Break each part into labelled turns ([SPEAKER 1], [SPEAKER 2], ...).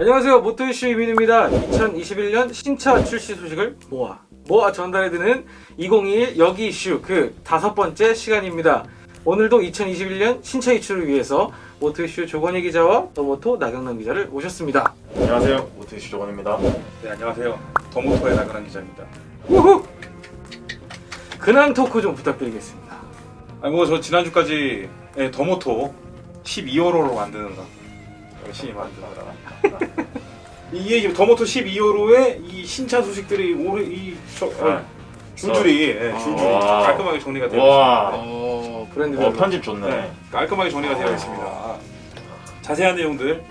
[SPEAKER 1] 안녕하세요, 모토이슈 이민우입니다. 2021년 신차 출시 소식을 모아 전달해드리는 2021 여기 이슈 그 5번째 시간입니다. 오늘도 2021년 신차 이슈를 위해서 모토이슈 조건희 기자와 더모토 나경남 기자를 모셨습니다.
[SPEAKER 2] 안녕하세요, 모토이슈 조건입니다.
[SPEAKER 3] 네, 안녕하세요. 더모토의 나근한 기자입니다.
[SPEAKER 1] 우후! 근황 토크 좀 부탁드리겠습니다.
[SPEAKER 3] 저 지난주까지 더모토 12호로로 만드느라 열심히 만드느라 이게 지금 더모토 12호로의 이 신차 소식들이 줄줄이 깔끔하게 정리가 되어 있습니다.
[SPEAKER 1] 브랜드별로.
[SPEAKER 2] 편집 좋네.
[SPEAKER 3] 네, 깔끔하게 정리가 되어 있습니다. 자세한 내용들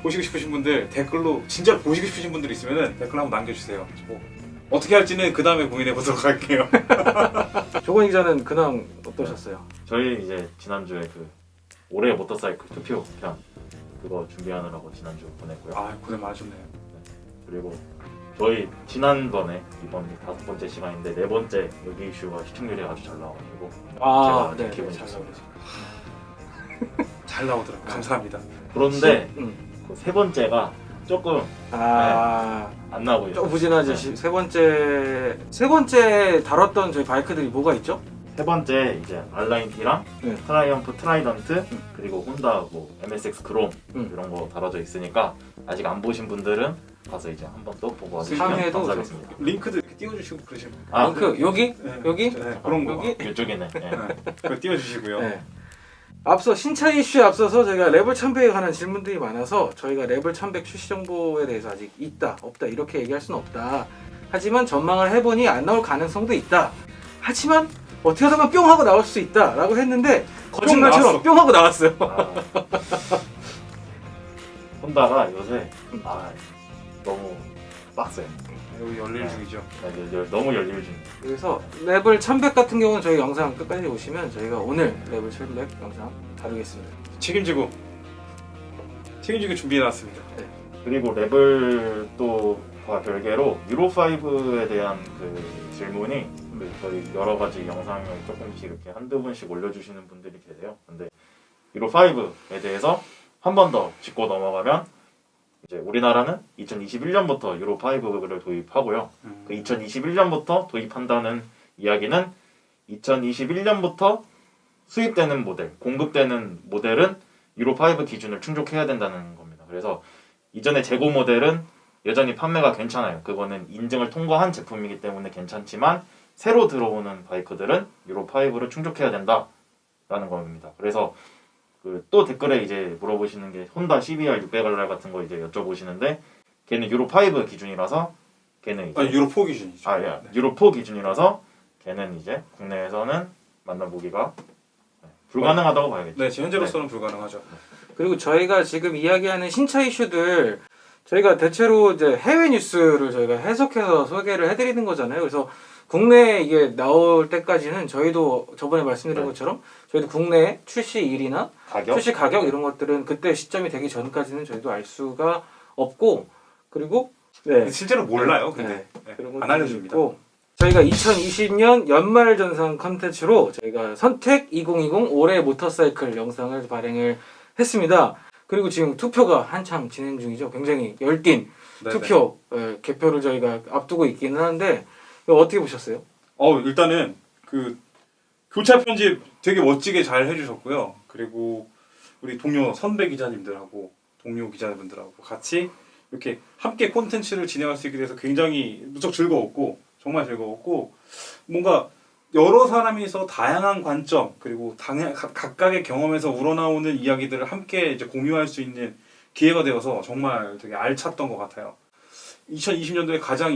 [SPEAKER 3] 보시고 싶으신 분들 댓글로 진짜 보시고 싶으신 분들 있으면 댓글 한번 남겨주세요. 뭐 어떻게 할지는 그 다음에 고민해 보도록 할게요.
[SPEAKER 1] 조건희 기자는 근황 어떠셨어요?
[SPEAKER 2] 저희 이제 지난주에 그 올해 모터사이클 투표 편 그거 준비하느라고 지난주 보냈고요.
[SPEAKER 3] 아, 고생 많으셨네요.
[SPEAKER 2] 그리고 저희 지난번에 이번 5번째 시간인데 4번째 여기 이슈가 시청률이 아주 잘 나와가지고 제가
[SPEAKER 1] 네,
[SPEAKER 2] 기분이
[SPEAKER 1] 잘
[SPEAKER 2] 좋습니다.
[SPEAKER 3] 잘 나오더라고요. 감사합니다.
[SPEAKER 2] 그런데 그 3번째가 조금 안 나오고
[SPEAKER 1] 좀
[SPEAKER 2] 있어요.
[SPEAKER 1] 부진하지. 세 번째 다뤘던 저희 바이크들이 뭐가 있죠?
[SPEAKER 2] 3번째 이제 알라인 T랑
[SPEAKER 1] 네.
[SPEAKER 2] 트라이언프 트라이던트 그리고 혼다 뭐 MSX 크롬 이런 거 다뤄져 있으니까 아직 안 보신 분들은 가서 이제 한번 또 보고 와주시면
[SPEAKER 1] 상해도
[SPEAKER 2] 감사하겠습니다.
[SPEAKER 3] 링크도 이렇게 띄워주시고 그러시면
[SPEAKER 1] 링크 여기?
[SPEAKER 3] 네,
[SPEAKER 1] 여기?
[SPEAKER 3] 네, 그런 거
[SPEAKER 1] 여기?
[SPEAKER 2] 이쪽이네. 예.
[SPEAKER 3] 그거 띄워주시고요.
[SPEAKER 1] 네. 앞서 신차 이슈에 앞서서 저희가 레벨 1100에 관한 질문들이 많아서 저희가 레벨 1100 출시 정보에 대해서 아직 있다, 없다 이렇게 얘기할 수는 없다. 하지만 전망을 해보니 안 나올 가능성도 있다. 하지만 어떻게 하다가 뿅 하고 나올 수 있다 라고 했는데 거짓말처럼 뿅 하고 나왔어요.
[SPEAKER 2] 혼다가 요새 너무 빡세요.
[SPEAKER 3] 여기 열일 중이죠.
[SPEAKER 2] 너무 열일 중.
[SPEAKER 1] 그래서 레벨 1100 같은 경우는 저희 영상 끝까지 보시면 저희가 오늘 레벨 1100 영상 다루겠습니다.
[SPEAKER 3] 책임지고 준비해놨습니다.
[SPEAKER 2] 그리고 레벨 또와 별개로 유로5에 대한 그 질문이 저희 여러 가지 영상을 조금씩 이렇게 한두 분씩 올려주시는 분들이 계세요. 근데 유로5에 대해서 한 번 더 짚고 넘어가면 이제 우리나라는 2021년부터 유로5를 도입하고요. 그 2021년부터 도입한다는 이야기는 2021년부터 수입되는 모델, 공급되는 모델은 유로5 기준을 충족해야 된다는 겁니다. 그래서 이전의 재고 모델은 여전히 판매가 괜찮아요. 그거는 인증을 통과한 제품이기 때문에 괜찮지만 새로 들어오는 바이크들은 유로5를 충족해야 된다라는 겁니다. 그래서 또 댓글에 이제 물어보시는 게 혼다 CBR 600R 같은 거 이제 여쭤보시는데 걔는 유로5 기준이라서 걔는 이제
[SPEAKER 3] 유로4 기준이죠.
[SPEAKER 2] 유로4 기준이라서 걔는 이제 국내에서는 만나보기가 불가능하다고 봐야겠죠.
[SPEAKER 3] 네, 지금 현재로서는 불가능하죠.
[SPEAKER 1] 그리고 저희가 지금 이야기하는 신차 이슈들 저희가 대체로 이제 해외 뉴스를 저희가 해석해서 소개를 해드리는 거잖아요. 그래서 국내에 이게 나올 때까지는 저희도 저번에 말씀드린 것처럼 저희도 국내 출시일이나 출시 가격 이런 것들은 그때 시점이 되기 전까지는 저희도 알 수가 없고 그리고
[SPEAKER 3] 실제로 몰라요. 근데 안 알려줍니다.
[SPEAKER 1] 저희가 2020년 연말전상 컨텐츠로 저희가 선택 2020 올해 모터사이클 영상을 발행을 했습니다. 그리고 지금 투표가 한창 진행 중이죠. 굉장히 열띤 투표 개표를 저희가 앞두고 있기는 한데 어떻게 보셨어요?
[SPEAKER 3] 일단은 그 교차 편집 되게 멋지게 잘 해주셨고요. 그리고 우리 동료 선배 기자님들하고 동료 기자분들하고 같이 이렇게 함께 콘텐츠를 진행할 수 있게 돼서 굉장히 무척 즐거웠고 정말 즐거웠고 뭔가 여러 사람이서 다양한 관점 그리고 각각의 경험에서 우러나오는 이야기들을 함께 이제 공유할 수 있는 기회가 되어서 정말 되게 알찼던 것 같아요. 2020년도에 가장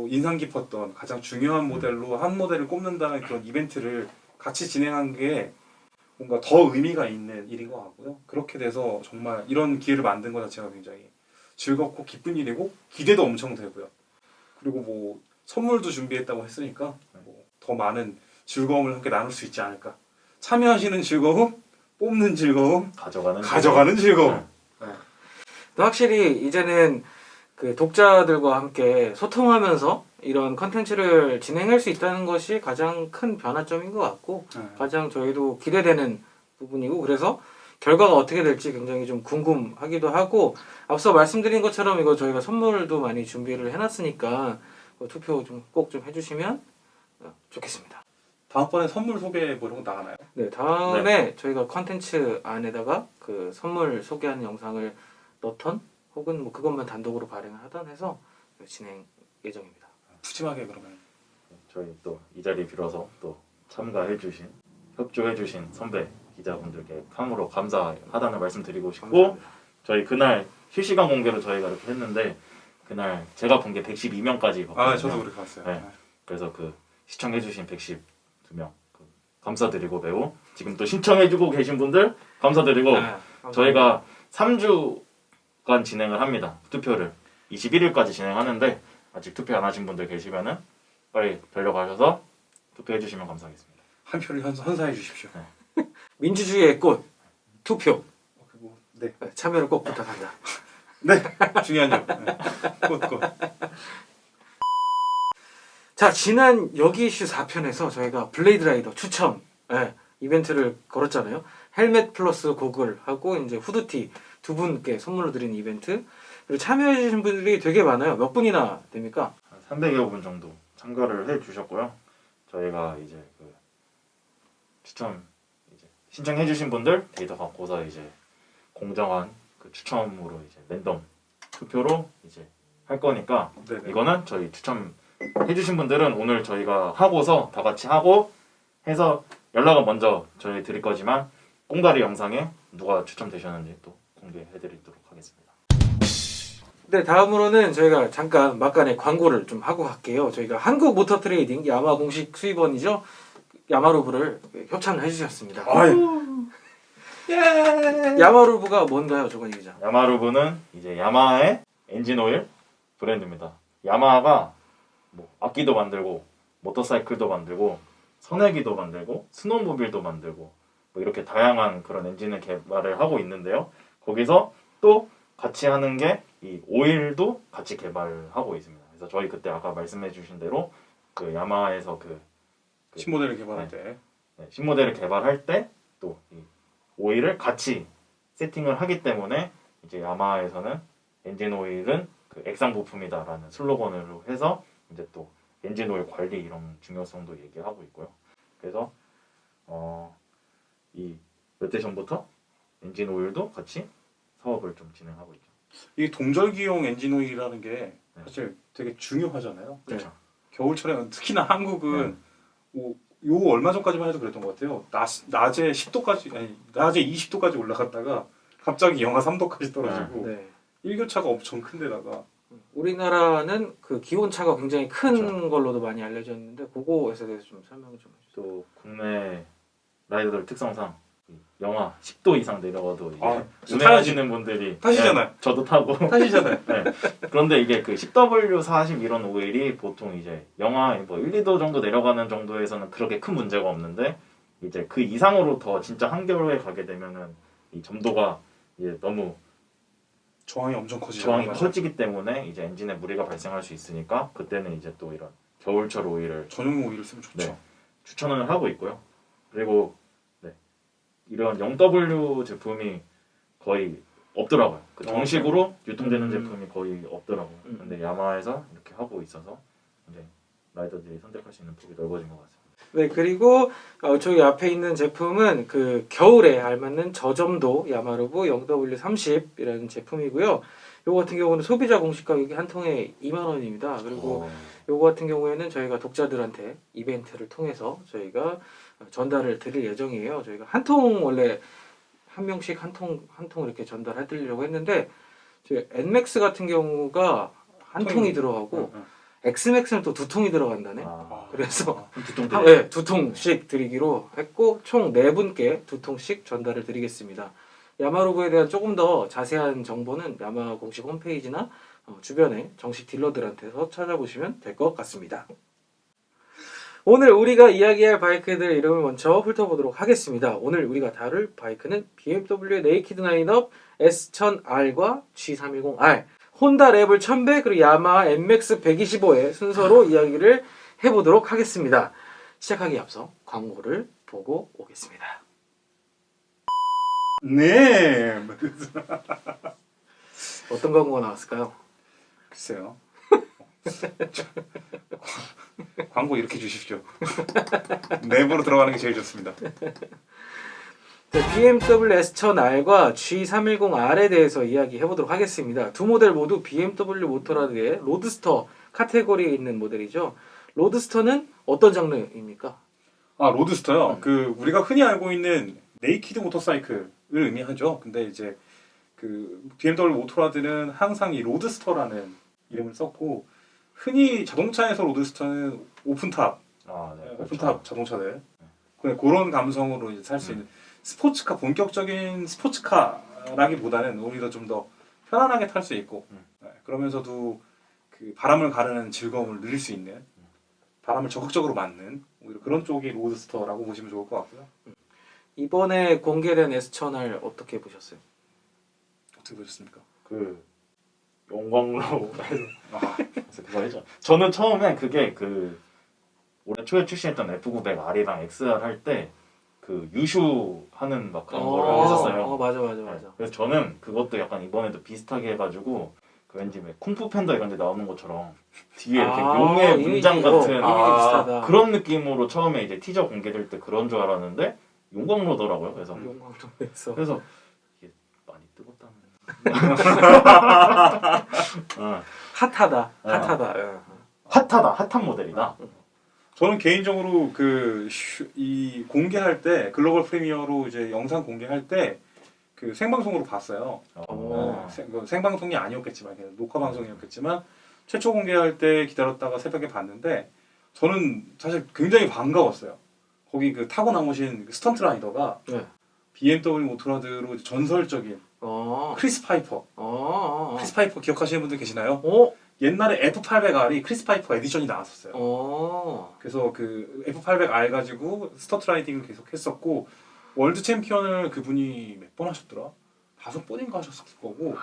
[SPEAKER 3] 인상 깊었던 가장 중요한 모델로 한 모델을 꼽는다는 그런 이벤트를 같이 진행한 게 뭔가 더 의미가 있는 일인 것 같고요. 그렇게 돼서 정말 이런 기회를 만든 것 자체가 굉장히 즐겁고 기쁜 일이고 기대도 엄청 되고요. 그리고 선물도 준비했다고 했으니까 더 많은 즐거움을 함께 나눌 수 있지 않을까. 참여하시는 즐거움, 뽑는 즐거움, 가져가는 즐거움.
[SPEAKER 1] 또 확실히 이제는 그 독자들과 함께 소통하면서 이런 컨텐츠를 진행할 수 있다는 것이 가장 큰 변화점인 것 같고 가장 저희도 기대되는 부분이고 그래서 결과가 어떻게 될지 굉장히 좀 궁금하기도 하고 앞서 말씀드린 것처럼 이거 저희가 선물도 많이 준비를 해놨으니까 투표 좀 꼭 좀 해주시면 좋겠습니다.
[SPEAKER 3] 다음번에 선물 소개 뭐 이런 거 나가나요?
[SPEAKER 1] 네, 다음에 저희가 컨텐츠 안에다가 그 선물 소개하는 영상을 넣던 혹은 뭐 그것만 단독으로 발행을 하던 해서 진행 예정입니다.
[SPEAKER 3] 푸짐하게 그러면.
[SPEAKER 2] 저희 또 이 자리 빌어서 또 참가해주신 협조해주신 선배 기자분들께 참으로 감사하다는 말씀드리고 싶고
[SPEAKER 1] 감사합니다.
[SPEAKER 2] 저희 그날 실시간 공개로 저희가 이렇게 했는데 그날 제가 본 게 112명까지
[SPEAKER 3] 아 저도 그렇게 봤어요.
[SPEAKER 2] 네. 그래서 그 시청해주신 112명 감사드리고 매우 지금 또 신청해주고 계신 분들 감사드리고
[SPEAKER 1] 감사합니다.
[SPEAKER 2] 저희가 3주간 진행을 합니다. 투표를 21일까지 진행하는데 아직 투표 안 하신 분들 계시면은 빨리 달려가셔서 투표해주시면 감사하겠습니다.
[SPEAKER 3] 한 표를 헌사해 주십시오.
[SPEAKER 1] 민주주의의 꽃 투표
[SPEAKER 3] 그리고 네,
[SPEAKER 1] 참여를 꼭 부탁한다.
[SPEAKER 3] 네 중요한 점. 네. 꽃.
[SPEAKER 1] 자, 지난 여기 이슈 4편에서 저희가 블레이드 라이더 추첨 이벤트를 걸었잖아요. 헬멧 플러스 고글하고 이제 후드티 두 분께 선물로 드리는 이벤트. 그리고 참여해주신 분들이 되게 많아요. 몇 분이나 됩니까?
[SPEAKER 2] 한 300여 분 정도 참가를 해주셨고요. 저희가 이제 그 추첨 이제 신청해주신 분들 데이터 갖고서 이제 공정한 그 추첨으로 이제 랜덤 투표로 이제 할 거니까
[SPEAKER 3] 네네.
[SPEAKER 2] 이거는 저희 추첨 해주신 분들은 오늘 저희가 하고서 다 같이 하고 해서 연락은 먼저 저희 드릴 거지만 꽁다리 영상에 누가 추첨되셨는지 또 공개해드리도록 하겠습니다.
[SPEAKER 1] 네, 다음으로는 저희가 잠깐 막간에 광고를 좀 하고 갈게요. 저희가 한국 모터 트레이딩 야마 공식 수입원이죠. 야마루브를 협찬을 해주셨습니다.
[SPEAKER 3] 아이.
[SPEAKER 1] 야마루브가 뭔가요, 조건희 기자?
[SPEAKER 2] 야마루브는 이제 야마하의 엔진오일 브랜드입니다. 야마하가 뭐 악기도 만들고 모터사이클도 만들고 선회기도 만들고 스노우모빌도 만들고 뭐 이렇게 다양한 그런 엔진을 개발을 하고 있는데요. 거기서 또 같이 하는 게 이 오일도 같이 개발하고 있습니다. 그래서 저희 그때 아까 말씀해주신 대로 그 야마하에서 그
[SPEAKER 3] 신모델을 개발할 때
[SPEAKER 2] 신모델을 개발할 때 또 이 오일을 같이 세팅을 하기 때문에 이제 야마하에서는 엔진 오일은 그 액상 부품이다라는 슬로건으로 해서 이제 또 엔진 오일 관리 이런 중요성도 얘기하고 있고요. 그래서 이 몇 대 전부터 엔진 오일도 같이 사업을 좀 진행하고 있죠.
[SPEAKER 3] 이게 동절기용 엔진 오일이라는 게
[SPEAKER 2] 네.
[SPEAKER 3] 사실 되게 중요하잖아요.
[SPEAKER 2] 그렇죠.
[SPEAKER 3] 겨울철에 특히나 한국은 요 얼마 전까지만 해도 그랬던 것 같아요. 낮에 10도까지 아니 낮에 20도까지 올라갔다가 갑자기 영하 3도까지 떨어지고
[SPEAKER 1] 네.
[SPEAKER 3] 일교차가 엄청 큰데다가
[SPEAKER 1] 우리나라는 그 기온차가 굉장히 큰
[SPEAKER 2] 그렇죠.
[SPEAKER 1] 걸로도 많이 알려져 있는데 그거에 대해서 좀 설명을 좀 해주세요.
[SPEAKER 2] 또 국내 라이더들 특성상 이 영하 10도 이상 내려가도 이제
[SPEAKER 3] 아,
[SPEAKER 2] 운행하시는 분들이
[SPEAKER 3] 타시잖아요.
[SPEAKER 2] 네, 저도 타고
[SPEAKER 3] 타시잖아요.
[SPEAKER 2] 네. 그런데 이게 그 10W40 이런 오일이 보통 이제 영하 뭐 1, 2도 정도 내려가는 정도에서는 그렇게 큰 문제가 없는데 이제 그 이상으로 더 진짜 한겨울에 가게 되면은 이 점도가 이제 너무
[SPEAKER 3] 저항이 엄청 커지죠.
[SPEAKER 2] 저항이 커지기 때문에 이제 엔진에 무리가 발생할 수 있으니까 그때는 이제 또 이런 겨울철 오일을
[SPEAKER 3] 전용 오일을 쓰면 좋죠.
[SPEAKER 2] 네, 추천을 하고 있고요. 그리고 네, 이런 0W 제품이 거의 없더라고요. 그 정식으로 유통되는 제품이 거의 없더라고요. 근데 야마에서 이렇게 하고 있어서 이제 라이더들이 선택할 수 있는 폭이 넓어진 것 같습니다.
[SPEAKER 1] 네, 그리고 저기 앞에 있는 제품은 그 겨울에 알맞는 저점도 야마루브 0W30이라는 제품이고요. 요거 같은 경우는 소비자 공식 가격이 한 통에 2만 원입니다. 그리고 요거 같은 경우에는 저희가 독자들한테 이벤트를 통해서 저희가 전달을 드릴 예정이에요. 저희가 한 통 원래 한 명씩 한 통 이렇게 전달해 드리려고 했는데 저희 Nmax 같은 경우가 한 통이 들어가고 Xmax는 또 두 통이 들어간다네. 그래서
[SPEAKER 2] 두통
[SPEAKER 1] 네, 두 통씩 드리기로 했고 총 네 분께 두 통씩 전달을 드리겠습니다. 야마루브에 대한 조금 더 자세한 정보는 야마 공식 홈페이지나 주변의 정식 딜러들한테서 찾아보시면 될 것 같습니다. 오늘 우리가 이야기할 바이크들 이름을 먼저 훑어보도록 하겠습니다. 오늘 우리가 다룰 바이크는 BMW의 네이키드 라인업 S1000R과 G310R, 혼다 레벨 1100 그리고 야마하 NMAX 125의 순서로 이야기를 해보도록 하겠습니다. 시작하기 앞서 광고를 보고 오겠습니다.
[SPEAKER 3] 네.
[SPEAKER 1] 어떤 광고가 나왔을까요?
[SPEAKER 3] 글쎄요. 광고 이렇게 주십시오. 내부로 들어가는 게 제일 좋습니다.
[SPEAKER 1] 자, BMW S1000R과 G310R에 대해서 이야기해 보도록 하겠습니다. 두 모델 모두 BMW 모터라드의 로드스터 카테고리에 있는 모델이죠. 로드스터는 어떤 장르입니까?
[SPEAKER 3] 아 로드스터요. 그 우리가 흔히 알고 있는 네이키드 모터사이클을 의미하죠. 근데 이제 그 BMW 모터라드는 항상 이 로드스터라는 이름을 썼고 흔히 자동차에서 로드스터는 오픈탑,
[SPEAKER 2] 아, 네.
[SPEAKER 3] 오픈탑 자동차들 그런 감성으로 이제 살 수 있는 스포츠카 본격적인 스포츠카라기보다는 오히려 좀 더 편안하게 탈 수 있고 네, 그러면서도 그 바람을 가르는 즐거움을 누릴 수 있는 바람을 적극적으로 맞는 오히려 그런 쪽이 로드스터라고 보시면 좋을 것 같고요.
[SPEAKER 1] 이번에 공개된 S1000R 어떻게 보셨어요?
[SPEAKER 3] 어떻게 보셨습니까?
[SPEAKER 2] 그 용광로
[SPEAKER 3] 아,
[SPEAKER 2] 그래서 그거 했죠. 저는 처음에 그게 그 올해 초에 출시했던 F900R이랑 XR 할 때 그 유슈하는 막 그런 거를 했었어요.
[SPEAKER 1] 맞아.
[SPEAKER 2] 네. 그래서 저는 그것도 약간 이번에도 비슷하게 해가지고 그 왠지 왜 쿵푸 팬더 이런 데 나오는 것처럼 뒤에 이렇게 용의 문장 같은
[SPEAKER 1] 이미지 비슷하다.
[SPEAKER 2] 그런 느낌으로 처음에 이제 티저 공개될 때 그런 줄 알았는데 용광로더라고요. 그래서
[SPEAKER 1] 용광로에서
[SPEAKER 2] 이게 많이 뜨겁다는
[SPEAKER 1] 핫하다.
[SPEAKER 2] 핫한 모델이다.
[SPEAKER 3] 저는 개인적으로 이 공개할 때 글로벌 프리미어로 이제 영상 공개할 때 그 생방송으로 봤어요. 생방송이 아니었겠지만 그냥 녹화 방송이었겠지만 최초 공개할 때 기다렸다가 새벽에 봤는데 저는 사실 굉장히 반가웠어요. 거기 그 타고 나오신 그 스턴트 라이더가
[SPEAKER 1] 네.
[SPEAKER 3] BMW 모터라드로 전설적인 크리스 파이퍼. 크리스 파이퍼 기억하시는 분들 계시나요? 옛날에 F800R이 크리스 파이퍼 에디션이 나왔었어요. 그래서 그 F800R 가지고 스턴트 라이딩을 계속 했었고 월드 챔피언을 그분이 몇 번 하셨더라? 5번인가 하셨을 거고.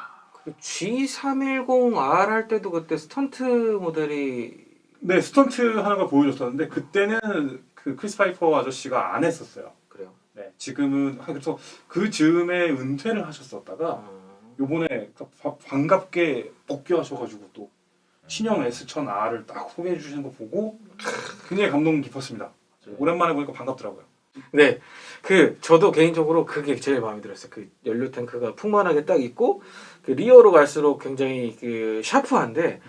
[SPEAKER 1] G310R 할 때도 그때 스턴트 모델이
[SPEAKER 3] 네, 스턴트 하는 걸 보여줬었는데 그때는 그 크리스 파이퍼 아저씨가 안 했었어요.
[SPEAKER 1] 그래요.
[SPEAKER 3] 네, 지금은 그래서 그 즈음에 은퇴를 하셨었다가 요번에 반갑게 복귀하셔가지고 또 신형 S1000R을 딱 소개해 주시는 거 보고 굉장히 감동 깊었습니다. 오랜만에 보니까 반갑더라고요.
[SPEAKER 1] 네, 저도 개인적으로 그게 제일 마음에 들었어요. 그 연료 탱크가 풍만하게 딱 있고 그 리어로 갈수록 굉장히 그 샤프한데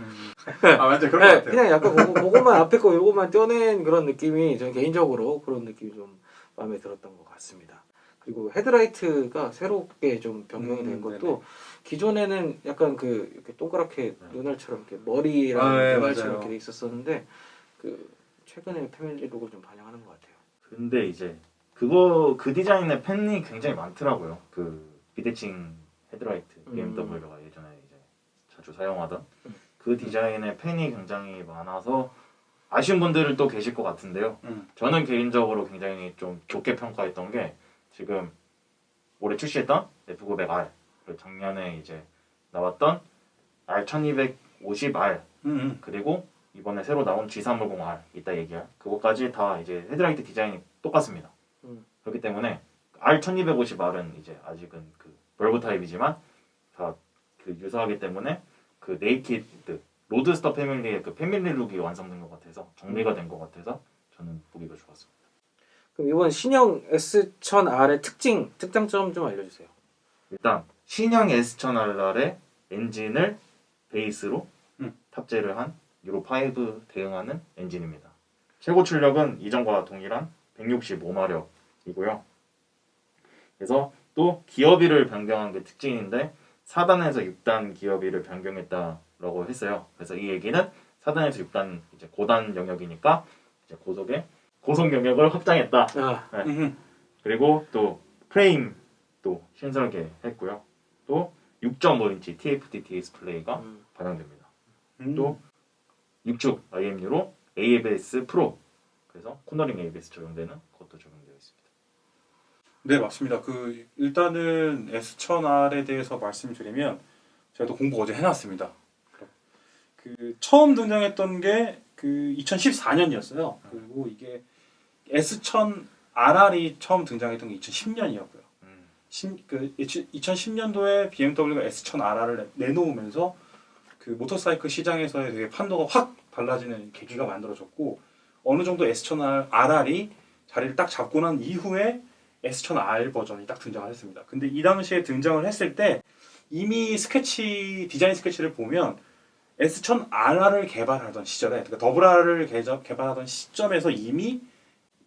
[SPEAKER 3] 완전 그런 것 같아요.
[SPEAKER 1] 그냥 약간 그것만 앞에 거 요것만 떼어낸 그런 느낌이 저는 개인적으로 그런 느낌이 좀 마음에 들었던 것 같습니다. 그리고 헤드라이트가 새롭게 좀 변경이 된 것도
[SPEAKER 3] 네네.
[SPEAKER 1] 기존에는 약간 그 이렇게 동그랗게 눈알처럼 이렇게 머리랑 눈알처럼 이렇게 돼 있었었는데 그 최근에 패밀리 룩을 좀 반영하는 것 같아요.
[SPEAKER 2] 근데 이제 그 디자인의 팬이 굉장히 많더라고요. 그 비대칭 헤드라이트 BMW가 예전에 이제 자주 사용하던 그 디자인의 팬이 굉장히 많아서 아쉬운 분들은 또 계실 것 같은데요. 저는 개인적으로 굉장히 좀 좋게 평가했던 게 지금 올해 출시했던 F900R 그리고 작년에 이제 나왔던 R1250R 그리고 이번에 새로 나온 G350R 이따 얘기할 그것까지 다 이제 헤드라이트 디자인이 똑같습니다. 그렇기 때문에 R1250R은 이제 아직은 그 벌브 타입이지만 다 그 유사하기 때문에 그 네이키드 로드스터 패밀리의 그 패밀리 룩이 완성된 것 같아서 정리가 된 것 같아서 저는 보기가 좋았습니다.
[SPEAKER 1] 그럼 이번 신형 S1000R의 특장점 좀 알려주세요.
[SPEAKER 2] 일단 신형 S1000R의 엔진을 베이스로 탑재를 한 유로5 대응하는 엔진입니다. 최고 출력은 이전과 동일한 165마력이고요. 그래서 또 기어비를 변경한 게 특징인데 4단에서 6단 기어비를 변경했다라고 했어요. 그래서 이 얘기는 4단에서 6단 이제 고단 영역이니까 이제 고속 영역을 확장했다. 네. 그리고 또 프레임도 신설하게 했고요. 또 6.5인치 TFT 디스플레이가 반영됩니다. 또 6축 IMU로 ABS 프로 그래서 코너링 ABS 적용되는 그것도 적용되어 있습니다.
[SPEAKER 3] 네, 맞습니다. 일단은 S1000R에 대해서 말씀드리면 제가 또 공부 어제 해놨습니다. 처음 등장했던 게 2014년이었어요. 그리고 이게 S1000RR이 처음 등장했던 게 2010년이었고요. 그 2010년도에 BMW가 S1000R를 내놓으면서 그 모터사이클 시장에서의 되게 판도가 확 달라지는 계기가 만들어졌고 어느 정도 S1000RR이 자리를 딱 잡고 난 이후에 S1000R 버전이 딱 등장을 했습니다. 근데 이 당시에 등장을 했을 때 이미 디자인 스케치를 보면 S1000RR을 개발하던 시절에 그러니까 더블 R을 개발하던 시점에서 이미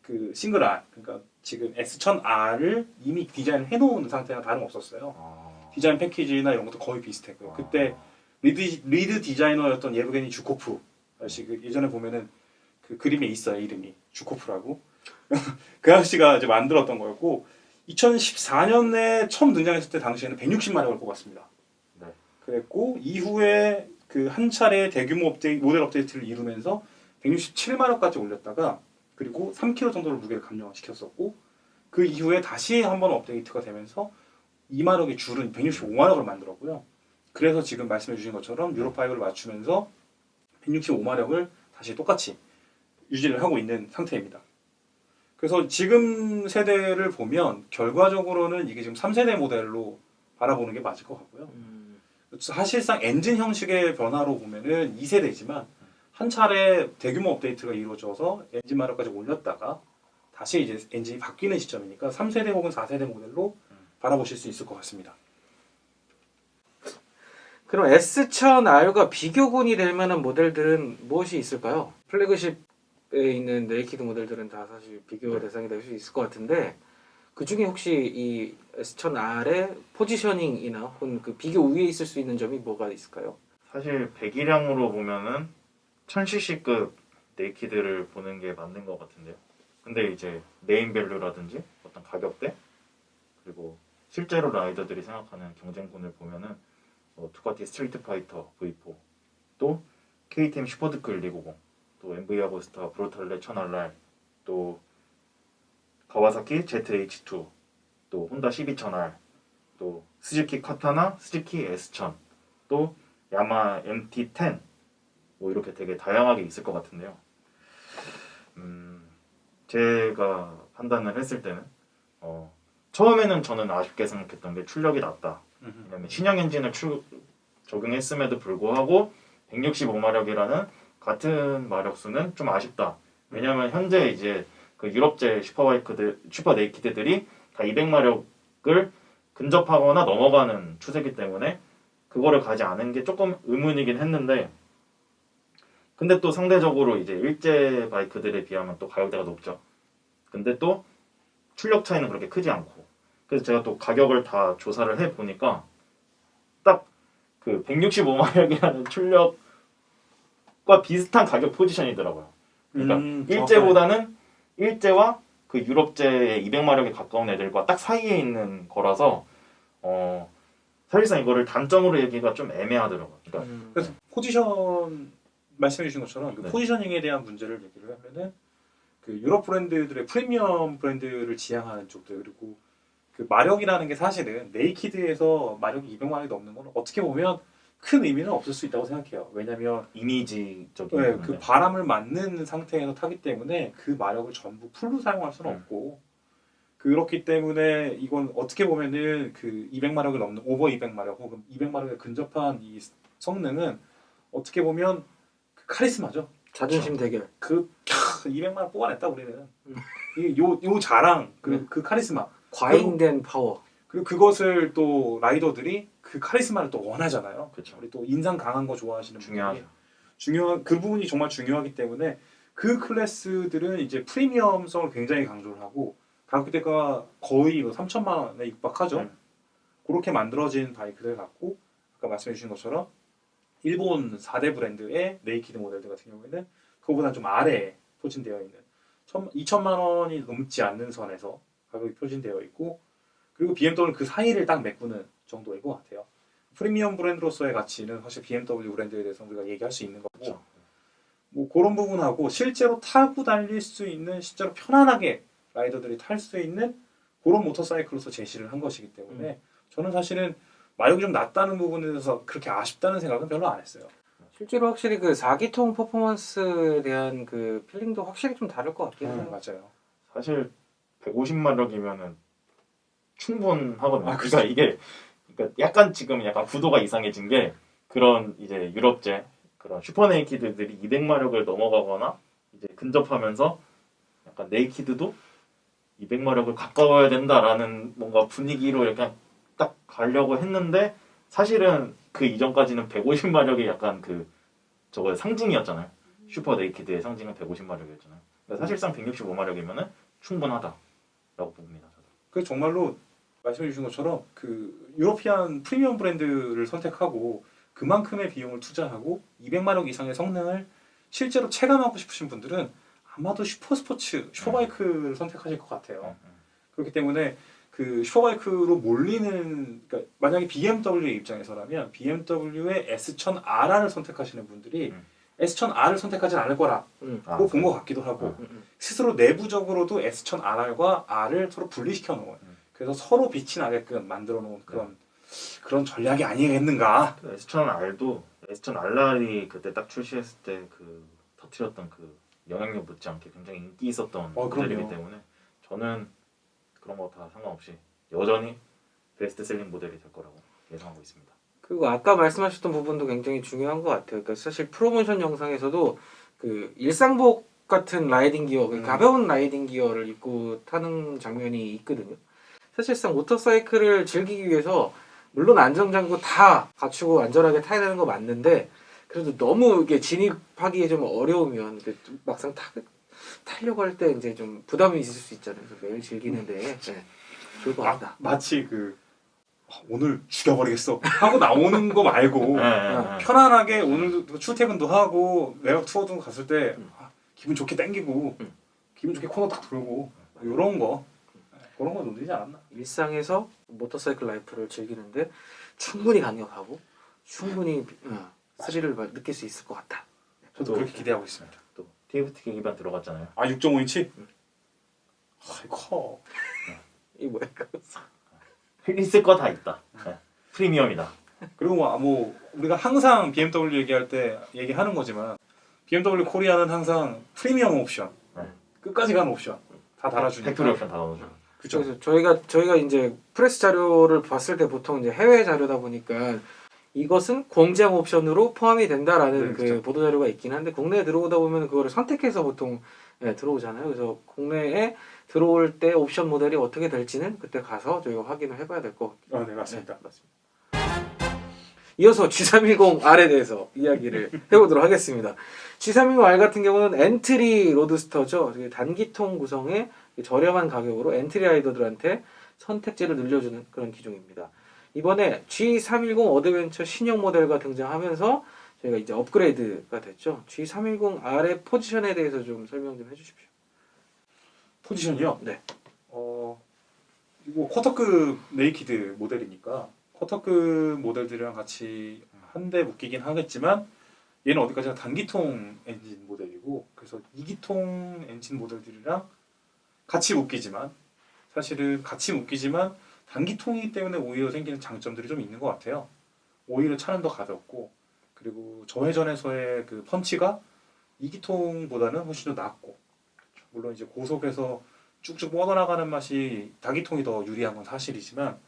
[SPEAKER 3] 그 싱글 R 그러니까 지금 S1000R을 이미 디자인을 해놓은 상태가 다름없었어요. 디자인 패키지나 이런 것도 거의 비슷했고요. 그때 리드 디자이너였던 예브게니 주코프 아저씨 그 예전에 보면은 그 그림에 있어요 이름이 주코프라고 그 아저씨가 이제 만들었던 거였고 2014년에 처음 등장했을 때 당시에는 160마력을 뽑았습니다.
[SPEAKER 2] 네.
[SPEAKER 3] 그랬고 이후에 그 한 차례 대규모 모델 업데이트를 이루면서 167마력까지 올렸다가 그리고 3kg 정도로 무게를 감량시켰었고 그 이후에 다시 한번 업데이트가 되면서 2마력의 줄은 165마력을 만들었고요. 그래서 지금 말씀해 주신 것처럼 유로5를 맞추면서 165마력을 다시 똑같이 유지를 하고 있는 상태입니다. 그래서 지금 세대를 보면 결과적으로는 이게 지금 3세대 모델로 바라보는 게 맞을 것 같고요. 사실상 엔진 형식의 변화로 보면은 2세대지만 한 차례 대규모 업데이트가 이루어져서 엔진 마력까지 올렸다가 다시 이제 엔진이 바뀌는 시점이니까 3세대 혹은 4세대 모델로 바라보실 수 있을 것 같습니다.
[SPEAKER 1] 그럼 S1000R과 비교군이 될 만한 모델들은 무엇이 있을까요? 플래그십에 있는 네이키드 모델들은 다 사실 비교 대상이 될 수 있을 것 같은데 그 중에 혹시 이 S1000R의 포지셔닝이나 혹은 그 비교 우위에 있을 수 있는 점이 뭐가 있을까요?
[SPEAKER 2] 사실 배기량으로 보면은 1000cc급 네이키드를 보는 게 맞는 것 같은데요. 근데 이제 네임밸류라든지 어떤 가격대 그리고 실제로 라이더들이 생각하는 경쟁군을 보면은 두카티 스트리트 파이터 V4 또 KTM 슈퍼드크 1250 또 MV 아고스타 브루탈레 1000RR 또 가와사키 ZH2 또 혼다 12000R 또 스즈키 카타나 스즈키 S1000 또 야마 MT10 뭐 이렇게 되게 다양하게 있을 것 같은데요. 제가 판단을 했을 때는 처음에는 저는 아쉽게 생각했던 게 출력이 낮다. 왜냐면 신형 엔진을 적용했음에도 불구하고 165마력이라는 같은 마력수는 좀 아쉽다. 왜냐면 현재 이제 그 유럽제 슈퍼 네이키드들이 다 200마력을 근접하거나 넘어가는 추세이기 때문에 그거를 가지 않은 게 조금 의문이긴 했는데 근데 또 상대적으로 이제 일제 바이크들에 비하면 또 가격대가 높죠. 근데 또 출력 차이는 그렇게 크지 않고 그래서 제가 또 가격을 다 조사를 해 보니까 딱 그 165마력이라는 출력과 비슷한 가격 포지션이더라고요. 그러니까 일제와 그 유럽제의 200마력에 가까운 애들과 딱 사이에 있는 거라서 사실상 이거를 단점으로 얘기가 좀 애매하더라고요. 그러니까
[SPEAKER 3] 그래서 포지션 말씀해 주신 것처럼 그
[SPEAKER 2] 네.
[SPEAKER 3] 포지셔닝에 대한 문제를 얘기를 하면은 그 유럽 브랜드들의 프리미엄 브랜드를 지향하는 쪽들 그리고 그 마력이라는 게 사실은 네이키드에서 마력이 200마력이 넘는 건 어떻게 보면 큰 의미는 없을 수 있다고 생각해요. 왜냐하면
[SPEAKER 2] 이미지적인
[SPEAKER 3] 네,
[SPEAKER 2] 부분에.
[SPEAKER 3] 그 바람을 맞는 상태에서 타기 때문에 그 마력을 전부 풀로 사용할 수는 없고 그렇기 때문에 이건 어떻게 보면은 그 200마력을 넘는 오버 200마력 혹은 200마력에 근접한 이 성능은 어떻게 보면 그 카리스마죠.
[SPEAKER 1] 자존심 대결.
[SPEAKER 3] 그 200마력 뽑아냈다 우리는. 요 자랑 그 카리스마
[SPEAKER 1] 과잉된 파워.
[SPEAKER 3] 그리고 그것을 또 라이더들이 그 카리스마를 또 원하잖아요.
[SPEAKER 2] 그렇죠.
[SPEAKER 3] 우리 또 인상 강한 거 좋아하시는
[SPEAKER 2] 중요하죠.
[SPEAKER 3] 분들이 중요한 그 부분이 정말 중요하기 때문에 그 클래스들은 이제 프리미엄성을 굉장히 강조를 하고 가격대가 거의 3천만 원에 육박하죠. 그렇게 만들어진 바이크들 같고 아까 말씀해 주신 것처럼 일본 4대 브랜드의 네이키드 모델들 같은 경우에는 그거보다 좀 아래에 포진되어 있는 2천만 원이 넘지 않는 선에서 가격이 표진되어 있고 그리고 BMW는 그 사이를 딱 메꾸는 정도인 것 같아요. 프리미엄 브랜드로서의 가치는 사실 BMW 브랜드에 대해서 우리가 얘기할 수 있는 거고
[SPEAKER 2] 그렇죠.
[SPEAKER 3] 뭐 그런 부분하고 실제로 타고 달릴 수 있는 실제로 편안하게 라이더들이 탈 수 있는 그런 모터사이클로서 제시를 한 것이기 때문에 저는 사실은 마력이 좀 낮다는 부분에 대해서 그렇게 아쉽다는 생각은 별로 안 했어요.
[SPEAKER 1] 실제로 확실히 그 4기통 퍼포먼스에 대한 그 필링도 확실히 좀 다를 것 같긴 해요.
[SPEAKER 3] 맞아요.
[SPEAKER 2] 사실 150마력이면은 충분하거든요.
[SPEAKER 3] 아,
[SPEAKER 2] 그러니까 이게 그러니까 약간 지금 약간 구도가 이상해진 게 그런 이제 유럽제 그런 슈퍼네이키드들이 200마력을 넘어가거나 이제 근접하면서 약간 네이키드도 200마력을 가까워야 된다라는 뭔가 분위기로 약간 딱 가려고 했는데 사실은 그 이전까지는 150마력이 약간 그 저거의 상징이었잖아요. 슈퍼 네이키드의 상징은 150마력이었잖아요. 그러니까 사실상 165마력이면은 충분하다라고 봅니다. 저도.
[SPEAKER 3] 그 정말로 말씀해 주신 것처럼 그 유로피안 프리미엄 브랜드를 선택하고 그만큼의 비용을 투자하고 200마력 이상의 성능을 실제로 체감하고 싶으신 분들은 아마도 슈퍼바이크를 선택하실 것 같아요. 그렇기 때문에 그 슈퍼바이크로 몰리는 그러니까 만약에 BMW의 입장에서라면 BMW의 S1000R을 선택하시는 분들이 S1000R을 선택하지 않을 거라고 본 것 같기도 하고 스스로 내부적으로도 S1000RR과 R을 서로 분리시켜 놓은 그래서 서로 빛이 나게끔 만들어 놓은 그런 전략이 아니겠는가.
[SPEAKER 2] S1000R도 S1000RR이 그때 딱 출시했을 때 그 터트렸던 그 영향력 못지않게 굉장히 인기 있었던 모델이기
[SPEAKER 3] 그럼요.
[SPEAKER 2] 때문에 저는 그런 거 다 상관없이 여전히 베스트셀링 모델이 될 거라고 예상하고 있습니다.
[SPEAKER 1] 그리고 아까 말씀하셨던 부분도 굉장히 중요한 것 같아요. 그러니까 사실 프로모션 영상에서도 그 일상복 같은 라이딩 기어, 가벼운 라이딩 기어를 입고 타는 장면이 있거든요. 사실상 모터사이클을 즐기기 위해서 물론 안전장구 다 갖추고 안전하게 타야 되는 거 맞는데 그래도 너무 이게 진입하기에 좀 어려우면 막상 타려고 할 때 이제 좀 부담이 있을 수 있잖아요. 그래서 매일 즐기는데 네, 좋을 것 같다.
[SPEAKER 3] 마치 오늘 죽여버리겠어 하고 나오는 거 말고
[SPEAKER 2] 네.
[SPEAKER 3] 편안하게 오늘도 출퇴근도 하고 외곽 투어도 갔을 때 기분 좋게 땡기고 기분 좋게 코너 딱 돌고 이런 거 그런 거 논리지 않았나?
[SPEAKER 1] 일상에서 모터사이클 라이프를 즐기는데 충분히 강력하고 충분히 스릴을 느낄 수 있을 것 같다.
[SPEAKER 3] 저도 그렇게 기대하고 있습니다.
[SPEAKER 2] 또 TFT 계기판 들어갔잖아요.
[SPEAKER 3] 6.5인치? 커.
[SPEAKER 1] 이 뭐야?
[SPEAKER 2] 있을 거 다 있다. 네. 프리미엄이다.
[SPEAKER 3] 그리고 뭐 우리가 항상 BMW 얘기할 때 얘기하는 거지만 BMW 코리아는 항상 프리미엄 옵션,
[SPEAKER 2] 네.
[SPEAKER 3] 끝까지 가는 옵션 다 달아주니까.
[SPEAKER 2] 팩토리 옵션 다 넣어줘.
[SPEAKER 3] 그렇죠.
[SPEAKER 1] 그래서 저희가 이제 프레스 자료를 봤을 때 보통 이제 해외 자료다 보니까 이것은 공장 옵션으로 포함이 된다라는
[SPEAKER 3] 네,
[SPEAKER 1] 그
[SPEAKER 3] 그렇죠.
[SPEAKER 1] 보도 자료가 있긴 한데 국내에 들어오다 보면 그거를 선택해서 보통 들어오잖아요. 그래서 국내에 들어올 때 옵션 모델이 어떻게 될지는 그때 가서 저희가 확인을 해봐야 될 것 같아요.
[SPEAKER 3] 네, 맞습니다.
[SPEAKER 1] 이어서 G310R에 대해서 이야기를 해보도록 하겠습니다. G310R 같은 경우는 엔트리 로드스터죠. 단기통 구성의 저렴한 가격으로 엔트리 라이더들한테 선택지를 늘려주는 그런 기종입니다. 이번에 G310 어드벤처 신형 모델과 등장하면서 저희가 이제 업그레이드가 됐죠. G310R의 포지션에 대해서 좀 설명 좀 해주십시오.
[SPEAKER 3] 포지션이요?
[SPEAKER 1] 네.
[SPEAKER 3] 이거 쿼터급 네이키드 모델이니까 쿼터급 모델들이랑 같이 한데 묶이긴 하겠지만 얘는 어디까지나 단기통 엔진 모델이고 그래서 2기통 엔진 모델들이랑 같이 묶이지만 사실은 같이 묶이지만 단기통이기 때문에 오히려 생기는 장점들이 좀 있는 것 같아요. 오히려 차는 더 가볍고 그리고 저회전에서의 그 펀치가 2기통보다는 훨씬 더 낫고 물론 이제 고속에서 쭉쭉 뻗어나가는 맛이 다기통이 더 유리한 건 사실이지만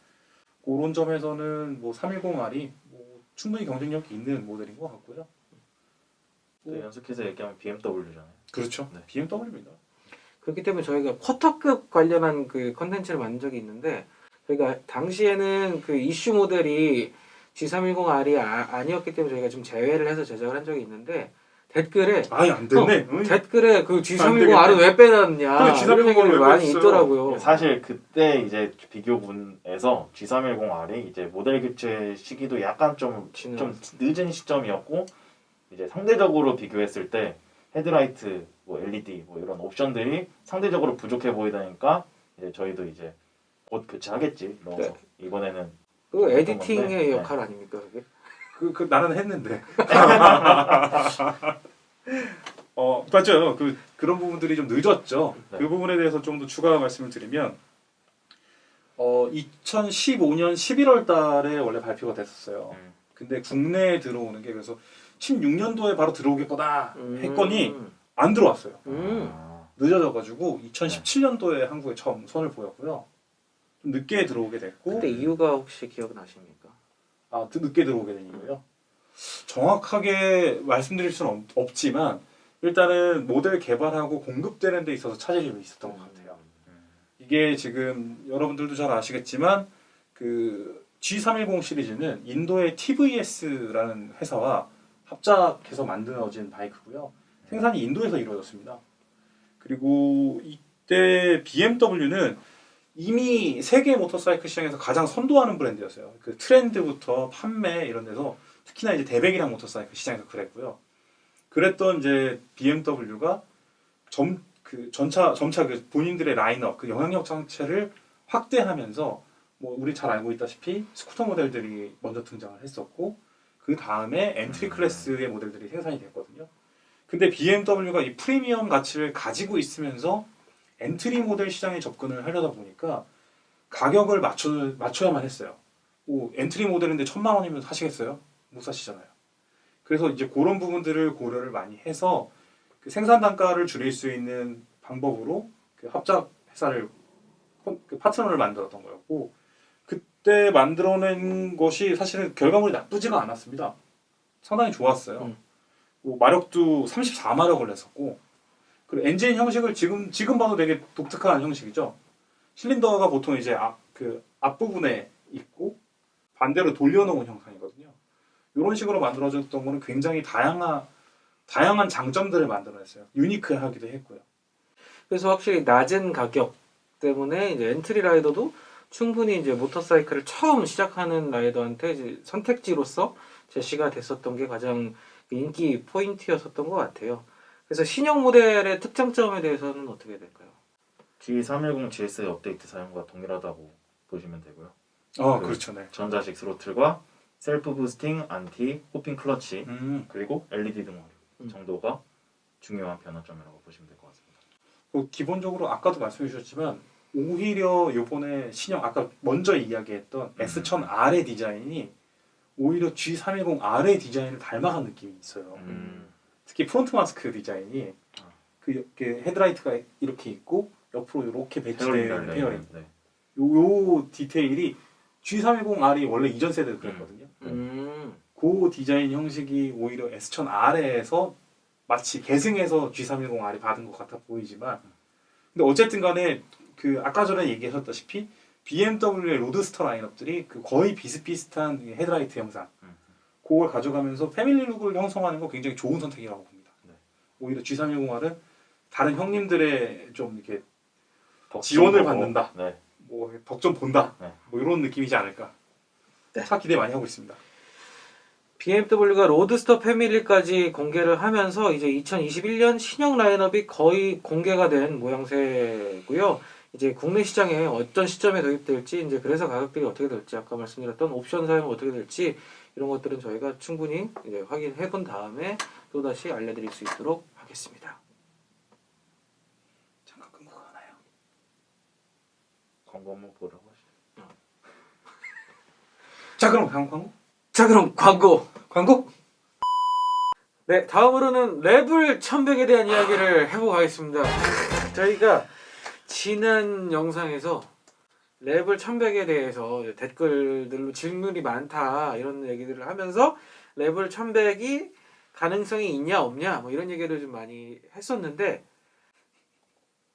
[SPEAKER 3] 그런 점에서는 뭐 310R이 뭐 충분히 경쟁력이 있는 모델인 것 같고요.
[SPEAKER 2] 또 연속해서 얘기하면 BMW잖아요.
[SPEAKER 3] 그렇죠.
[SPEAKER 2] 네.
[SPEAKER 3] BMW입니다.
[SPEAKER 1] 그렇기 때문에 저희가 쿼터급 관련한 그 컨텐츠를 만든 적이 있는데 저희가 당시에는 그 이슈 모델이 G310R이 아니었기 때문에 저희가 좀 제외를 해서 제작을 한 적이 있는데 댓글에
[SPEAKER 3] 아예 안 됐네.
[SPEAKER 1] 댓글에 그
[SPEAKER 3] 안
[SPEAKER 1] G310R은 왜 빼놨냐
[SPEAKER 3] 그래, G310
[SPEAKER 1] 이런 얘기를
[SPEAKER 3] 왜
[SPEAKER 1] 많이
[SPEAKER 3] 뺐어요?
[SPEAKER 1] 있더라고요.
[SPEAKER 2] 사실 그때 이제 비교분에서 G310R이 이제 모델 교체 시기도 약간 좀 늦은 시점이었고 이제 상대적으로 비교했을 때 헤드라이트, 뭐 LED, 뭐 이런 옵션들이 상대적으로 부족해 보이다니까 이제 저희도 이제 곧 교체하겠지 넣어서
[SPEAKER 1] 네.
[SPEAKER 2] 이번에는
[SPEAKER 1] 그
[SPEAKER 2] 좀
[SPEAKER 1] 에디팅의
[SPEAKER 2] 건데,
[SPEAKER 1] 역할 아닙니까 그게?
[SPEAKER 3] 그 나는 했는데. 맞죠. 그런 부분들이 좀 늦었죠.
[SPEAKER 2] 네.
[SPEAKER 3] 그 부분에 대해서 좀 더 추가 말씀을 드리면 2015년 11월 달에 원래 발표가 됐었어요. 근데 국내에 들어오는 게 그래서 16년도에 바로 들어오길 거다 했거니 안 들어왔어요. 늦어져가지고 2017년도에 한국에 처음 선을 보였고요. 좀 늦게 들어오게 됐고
[SPEAKER 1] 그때 이유가 혹시 기억나십니까?
[SPEAKER 3] 늦게 들어오게 된 이유요? 정확하게 말씀드릴 수는 없지만 일단은 모델 개발하고 공급되는 데 있어서 차질이 있었던 것 같아요. 이게 지금 여러분들도 잘 아시겠지만 그 G310 시리즈는 인도의 TVS라는 회사와 합작해서 만들어진 바이크고요. 생산이 인도에서 이루어졌습니다. 그리고 이때 BMW는 이미 세계 모터사이클 시장에서 가장 선도하는 브랜드였어요. 그 트렌드부터 판매 이런 데서 특히나 이제 대배기량 모터사이클 시장에서 그랬고요. 그랬던 이제 BMW가 점차 그 본인들의 라인업, 그 영향력 장치를 확대하면서 뭐 우리 잘 알고 있다시피 스쿠터 모델들이 먼저 등장을 했었고 그 다음에 엔트리 클래스의 모델들이 생산이 됐거든요. 근데 BMW가 이 프리미엄 가치를 가지고 있으면서 엔트리 모델 시장에 접근을 하려다 보니까 가격을 맞춰야만 했어요. 엔트리 모델인데 1,000만 원이면 사시겠어요? 못 사시잖아요. 그래서 이제 그런 부분들을 고려를 많이 해서 그 생산 단가를 줄일 수 있는 방법으로 그 합작 회사를 그 파트너를 만들었던 거였고 그때 만들어낸 것이 사실은 결과물이 나쁘지가 않았습니다. 상당히 좋았어요. 뭐 마력도 34마력을 냈었고 그리고 엔진 형식을 지금 봐도 되게 독특한 형식이죠. 실린더가 보통 이제 그 앞부분에 있고 반대로 돌려놓은 형상이거든요. 이런 식으로 만들어졌던 거는 굉장히 다양한 장점들을 만들어냈어요. 유니크하기도 했고요.
[SPEAKER 1] 그래서 확실히 낮은 가격 때문에 이제 엔트리 라이더도 충분히 이제 모터사이클을 처음 시작하는 라이더한테 이제 선택지로서 제시가 됐었던 게 가장 인기 포인트였었던 것 같아요. 그래서 신형 모델의 특장점에 대해서는 어떻게 될까요?
[SPEAKER 2] G310 GS의 업데이트 사용과 동일하다고 보시면 되고요.
[SPEAKER 3] 그렇죠. 네.
[SPEAKER 2] 전자식 스로틀과 셀프 부스팅, 안티, 호핑 클러치 그리고 LED 등원 정도가 중요한 변화점이라고 보시면 될 것 같습니다.
[SPEAKER 3] 기본적으로 아까도 말씀해 주셨지만 오히려 이번에 신형 아까 먼저 이야기했던 S1000R의 디자인이 오히려 G310R의 디자인을 닮아간 느낌이 있어요. 특히 프론트 마스크 디자인이 이렇게 헤드라이트가 이렇게 있고 옆으로 이렇게 배치되는 페어링.
[SPEAKER 2] 네.
[SPEAKER 3] 요 디테일이 G310R이 원래 이전 세대도 그랬거든요. 그 디자인 형식이 오히려 S1000R에서 마치 계승해서 G310R이 받은 것 같아 보이지만 근데 어쨌든 간에 그 아까 전에 얘기하셨다시피 BMW의 로드스터 라인업들이 그 거의 비슷비슷한 헤드라이트 형상 그걸 가져가면서 패밀리 룩을 형성하는 거 굉장히 좋은 선택이라고 봅니다.
[SPEAKER 2] 네.
[SPEAKER 3] 오히려 G310R은 다른 형님들의 좀 이렇게 지원을 받는다.
[SPEAKER 2] 네.
[SPEAKER 3] 뭐 덕 좀 본다.
[SPEAKER 2] 네.
[SPEAKER 3] 뭐 이런 느낌이지 않을까. 차 기대 많이 하고 있습니다.
[SPEAKER 1] BMW가 로드스터 패밀리까지 공개를 하면서 이제 2021년 신형 라인업이 거의 공개가 된 모양새고요. 이제 국내 시장에 어떤 시점에 도입될지 이제 그래서 가격들이 어떻게 될지 아까 말씀드렸던 옵션 사용 어떻게 될지 이런 것들은 저희가 충분히 이제 확인해 본 다음에 또다시 알려드릴 수 있도록 하겠습니다.
[SPEAKER 3] 잠깐 끊고 가나요?
[SPEAKER 2] 광고 한번 보라고 하시죠.
[SPEAKER 3] 자 그럼 광고?
[SPEAKER 1] 자 그럼 광고? 네 다음으로는 랩을 1100에 대한 이야기를 해보고 가겠습니다. 저희가 지난 영상에서 랩을 1100에 대해서 댓글들로 질문이 많다 이런 얘기들을 하면서 랩을 1100이 가능성이 있냐 없냐 뭐 이런 얘기를 좀 많이 했었는데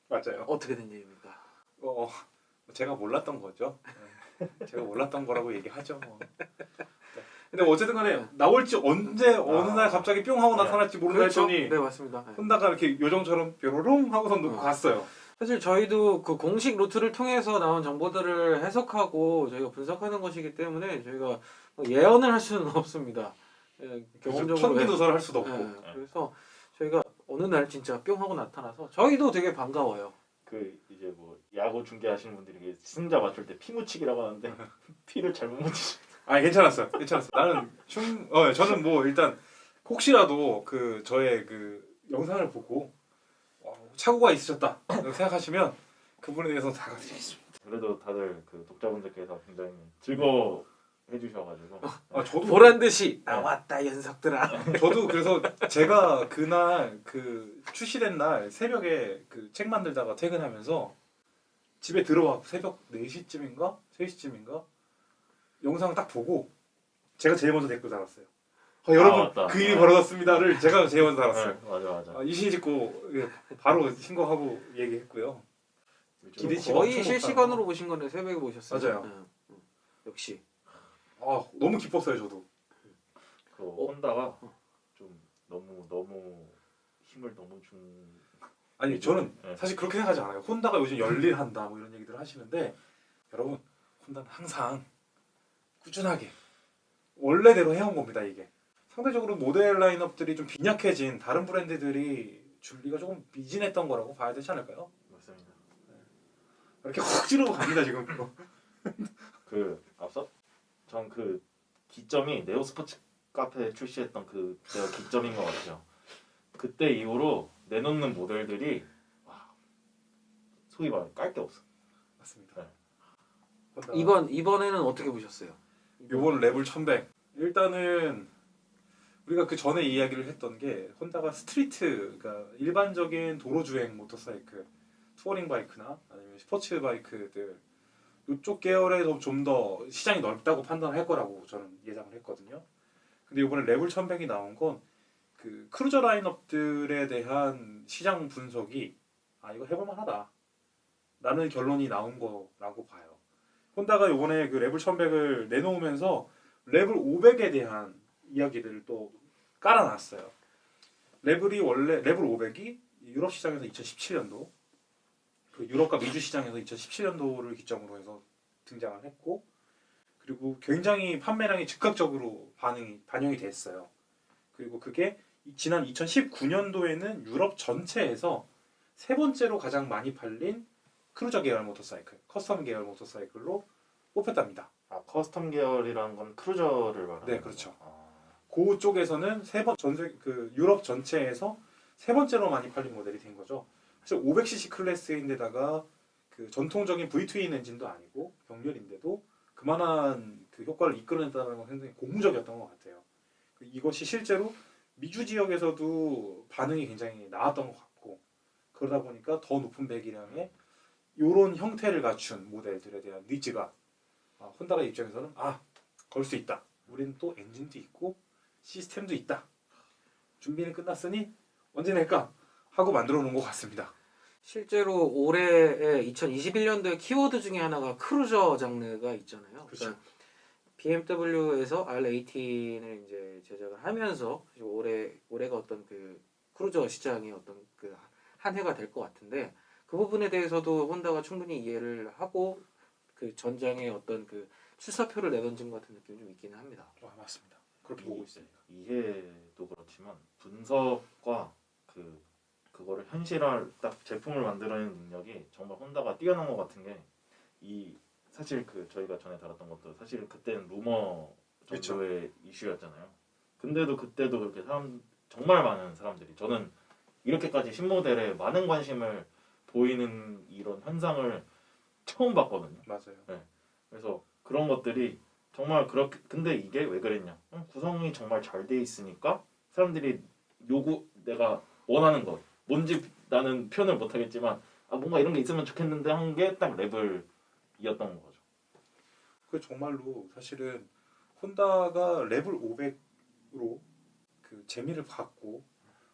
[SPEAKER 3] 맞아요.
[SPEAKER 1] 어떻게 된 얘기입니까?
[SPEAKER 3] 제가 몰랐던 거죠. 제가 몰랐던 거라고 얘기하죠. 근데 어쨌든 간에 나올지 언제 어느 날 갑자기 뿅 하고 나타날지 모른다 했더니
[SPEAKER 1] 네 맞습니다. 네.
[SPEAKER 3] 혼다가 이렇게 요정처럼 뾰로롱 하고선 놓고 갔어요.
[SPEAKER 1] 사실 저희도 그 공식 루트를 통해서 나온 정보들을 해석하고 저희가 분석하는 것이기 때문에 저희가 예언을 할 수는 없습니다. 경험적으로
[SPEAKER 3] 천기누설을 할 수도 없고.
[SPEAKER 1] 그래서 저희가 어느 날 진짜 뿅 하고 나타나서 저희도 되게 반가워요.
[SPEAKER 2] 그 이제 뭐 야구 중계하시는 분들이 승자 맞출 때 피 묻히기라고 하는데 피를 잘못 묻히죠.
[SPEAKER 3] 괜찮았어요. 나는 저는 뭐 일단 혹시라도 그 저의 그 영상을 보고 착오가 있으셨다 생각하시면 그분에 대해서 사과드리겠습니다.
[SPEAKER 2] 그래도 다들 그 독자분들께서 굉장히 즐거워 해주셔가지고
[SPEAKER 3] 저도
[SPEAKER 1] 보란 듯이 나왔다 연석들아.
[SPEAKER 3] 저도 그래서 제가 그날 그 출시된 날 새벽에 그 책 만들다가 퇴근하면서 집에 들어와 새벽 4시쯤인가 3시쯤인가 영상 딱 보고 제가 제일 먼저 댓글 달았어요. 여러분
[SPEAKER 2] 맞다.
[SPEAKER 3] 그 일이 벌어졌습니다를 제가 제일 먼저 달았어요.
[SPEAKER 2] 네, 맞아.
[SPEAKER 3] 이신 짓고 바로 신고하고 얘기했고요. 기대치가
[SPEAKER 1] 거의
[SPEAKER 3] 엄청
[SPEAKER 1] 실시간으로 보신 거네. 새벽에 보셨어요.
[SPEAKER 3] 맞아요.
[SPEAKER 1] 역시.
[SPEAKER 3] 너무 기뻤어요 저도.
[SPEAKER 2] 그 혼다가 좀 너무 힘을 너무 준.
[SPEAKER 3] 아니 저는
[SPEAKER 2] 네.
[SPEAKER 3] 사실 그렇게 생각하지 않아요. 혼다가 요즘 열일한다 뭐 이런 얘기들 하시는데 여러분 혼다는 항상 꾸준하게 원래대로 해온 겁니다. 이게 상대적으로 모델 라인업들이 좀 빈약해진 다른 브랜드들이 준비가 조금 미진했던 거라고 봐야 되지 않을까요?
[SPEAKER 2] 맞습니다.
[SPEAKER 3] 이렇게 확 지르고 갑니다 지금.
[SPEAKER 2] 그 앞서 전 그 기점이 네오 스포츠 카페 출시했던 그때가 기점인 것 같아요. 그때 이후로 내놓는 모델들이 소위 말해 깔 게 없어.
[SPEAKER 3] 맞습니다.
[SPEAKER 2] 네.
[SPEAKER 1] 이번에는 어떻게 보셨어요?
[SPEAKER 3] 요번 레벨 1100 일단은 우리가 그 전에 이야기를 했던 게 혼다가 스트리트, 그러니까 일반적인 도로 주행 모터사이클, 투어링 바이크나 아니면 스포츠 바이크들 이쪽 계열에서 좀 더 시장이 넓다고 판단할 거라고 저는 예상을 했거든요. 근데 이번에 레벨 1100이 나온 건 그 크루저 라인업들에 대한 시장 분석이 이거 해볼만하다 라는 결론이 나온 거라고 봐요. 혼다가 이번에 그 레벨 1100을 내놓으면서 레벨 500에 대한 이야기들을 또 깔아놨어요. 레벨이 원래 레벨 500이 유럽 시장에서 2017년도 그 유럽과 미주 시장에서 2017년도를 기점으로 해서 등장을 했고, 그리고 굉장히 판매량이 즉각적으로 반영이 됐어요. 그리고 그게 지난 2019년도에는 유럽 전체에서 세 번째로 가장 많이 팔린 크루저 계열 모터사이클, 커스텀 계열 모터사이클로 뽑혔답니다.
[SPEAKER 2] 커스텀 계열이라는 건 크루저를 말하는
[SPEAKER 3] 네, 그렇죠.
[SPEAKER 2] 거죠.
[SPEAKER 3] 그 쪽에서는 유럽 전체에서 세 번째로 많이 팔린 모델이 된 거죠. 사실 500cc 클래스인데다가 그 전통적인 V-트윈 엔진도 아니고 병렬인데도 그만한 그 효과를 이끌어낸다는 건 굉장히 고무적이었던 것 같아요. 이것이 실제로 미주 지역에서도 반응이 굉장히 나왔던 것 같고, 그러다 보니까 더 높은 배기량에 이런 형태를 갖춘 모델들에 대한 니즈가 혼다가 입장에서는 걸 수 있다. 우리는 또 엔진도 있고 시스템도 있다. 준비는 끝났으니 언제 낼까 하고 만들어 놓은 것 같습니다.
[SPEAKER 1] 실제로 올해 2021년도의 키워드 중에 하나가 크루저 장르가 있잖아요.
[SPEAKER 3] 그렇죠.
[SPEAKER 1] 그러니까 BMW에서 R18을 이제 제작을 하면서 올해가 어떤 그 크루저 시장의 어떤 그 한 해가 될 것 같은데, 그 부분에 대해서도 혼다가 충분히 이해를 하고 그 전장의 어떤 그 출사표를 내던진 것 같은 느낌이 좀 있기는 합니다.
[SPEAKER 3] 맞습니다. 그렇게 보고 있어요.
[SPEAKER 2] 이해도 그렇지만 분석과 그거를 현실화 딱 제품을 만들어내는 능력이 정말 혼다가 뛰어난 것 같은 게 사실 저희가 전에 다뤘던 것도 사실 그때는 루머 정도의 이슈였잖아요. 근데도 그때도 그렇게 정말 많은 사람들이, 저는 이렇게까지 신모델에 많은 관심을 보이는 이런 현상을 처음 봤거든요.
[SPEAKER 3] 맞아요.
[SPEAKER 2] 네. 그래서 그런 것들이 정말 그렇게, 근데 이게 왜 그랬냐? 구성이 정말 잘 돼 있으니까 사람들이 내가 원하는 것, 뭔지 나는 표현을 못 하겠지만 뭔가 이런 게 있으면 좋겠는데 한 게 딱 레벨이었던 거죠.
[SPEAKER 3] 그 정말로 사실은 혼다가 레벨 500으로 그 재미를 받고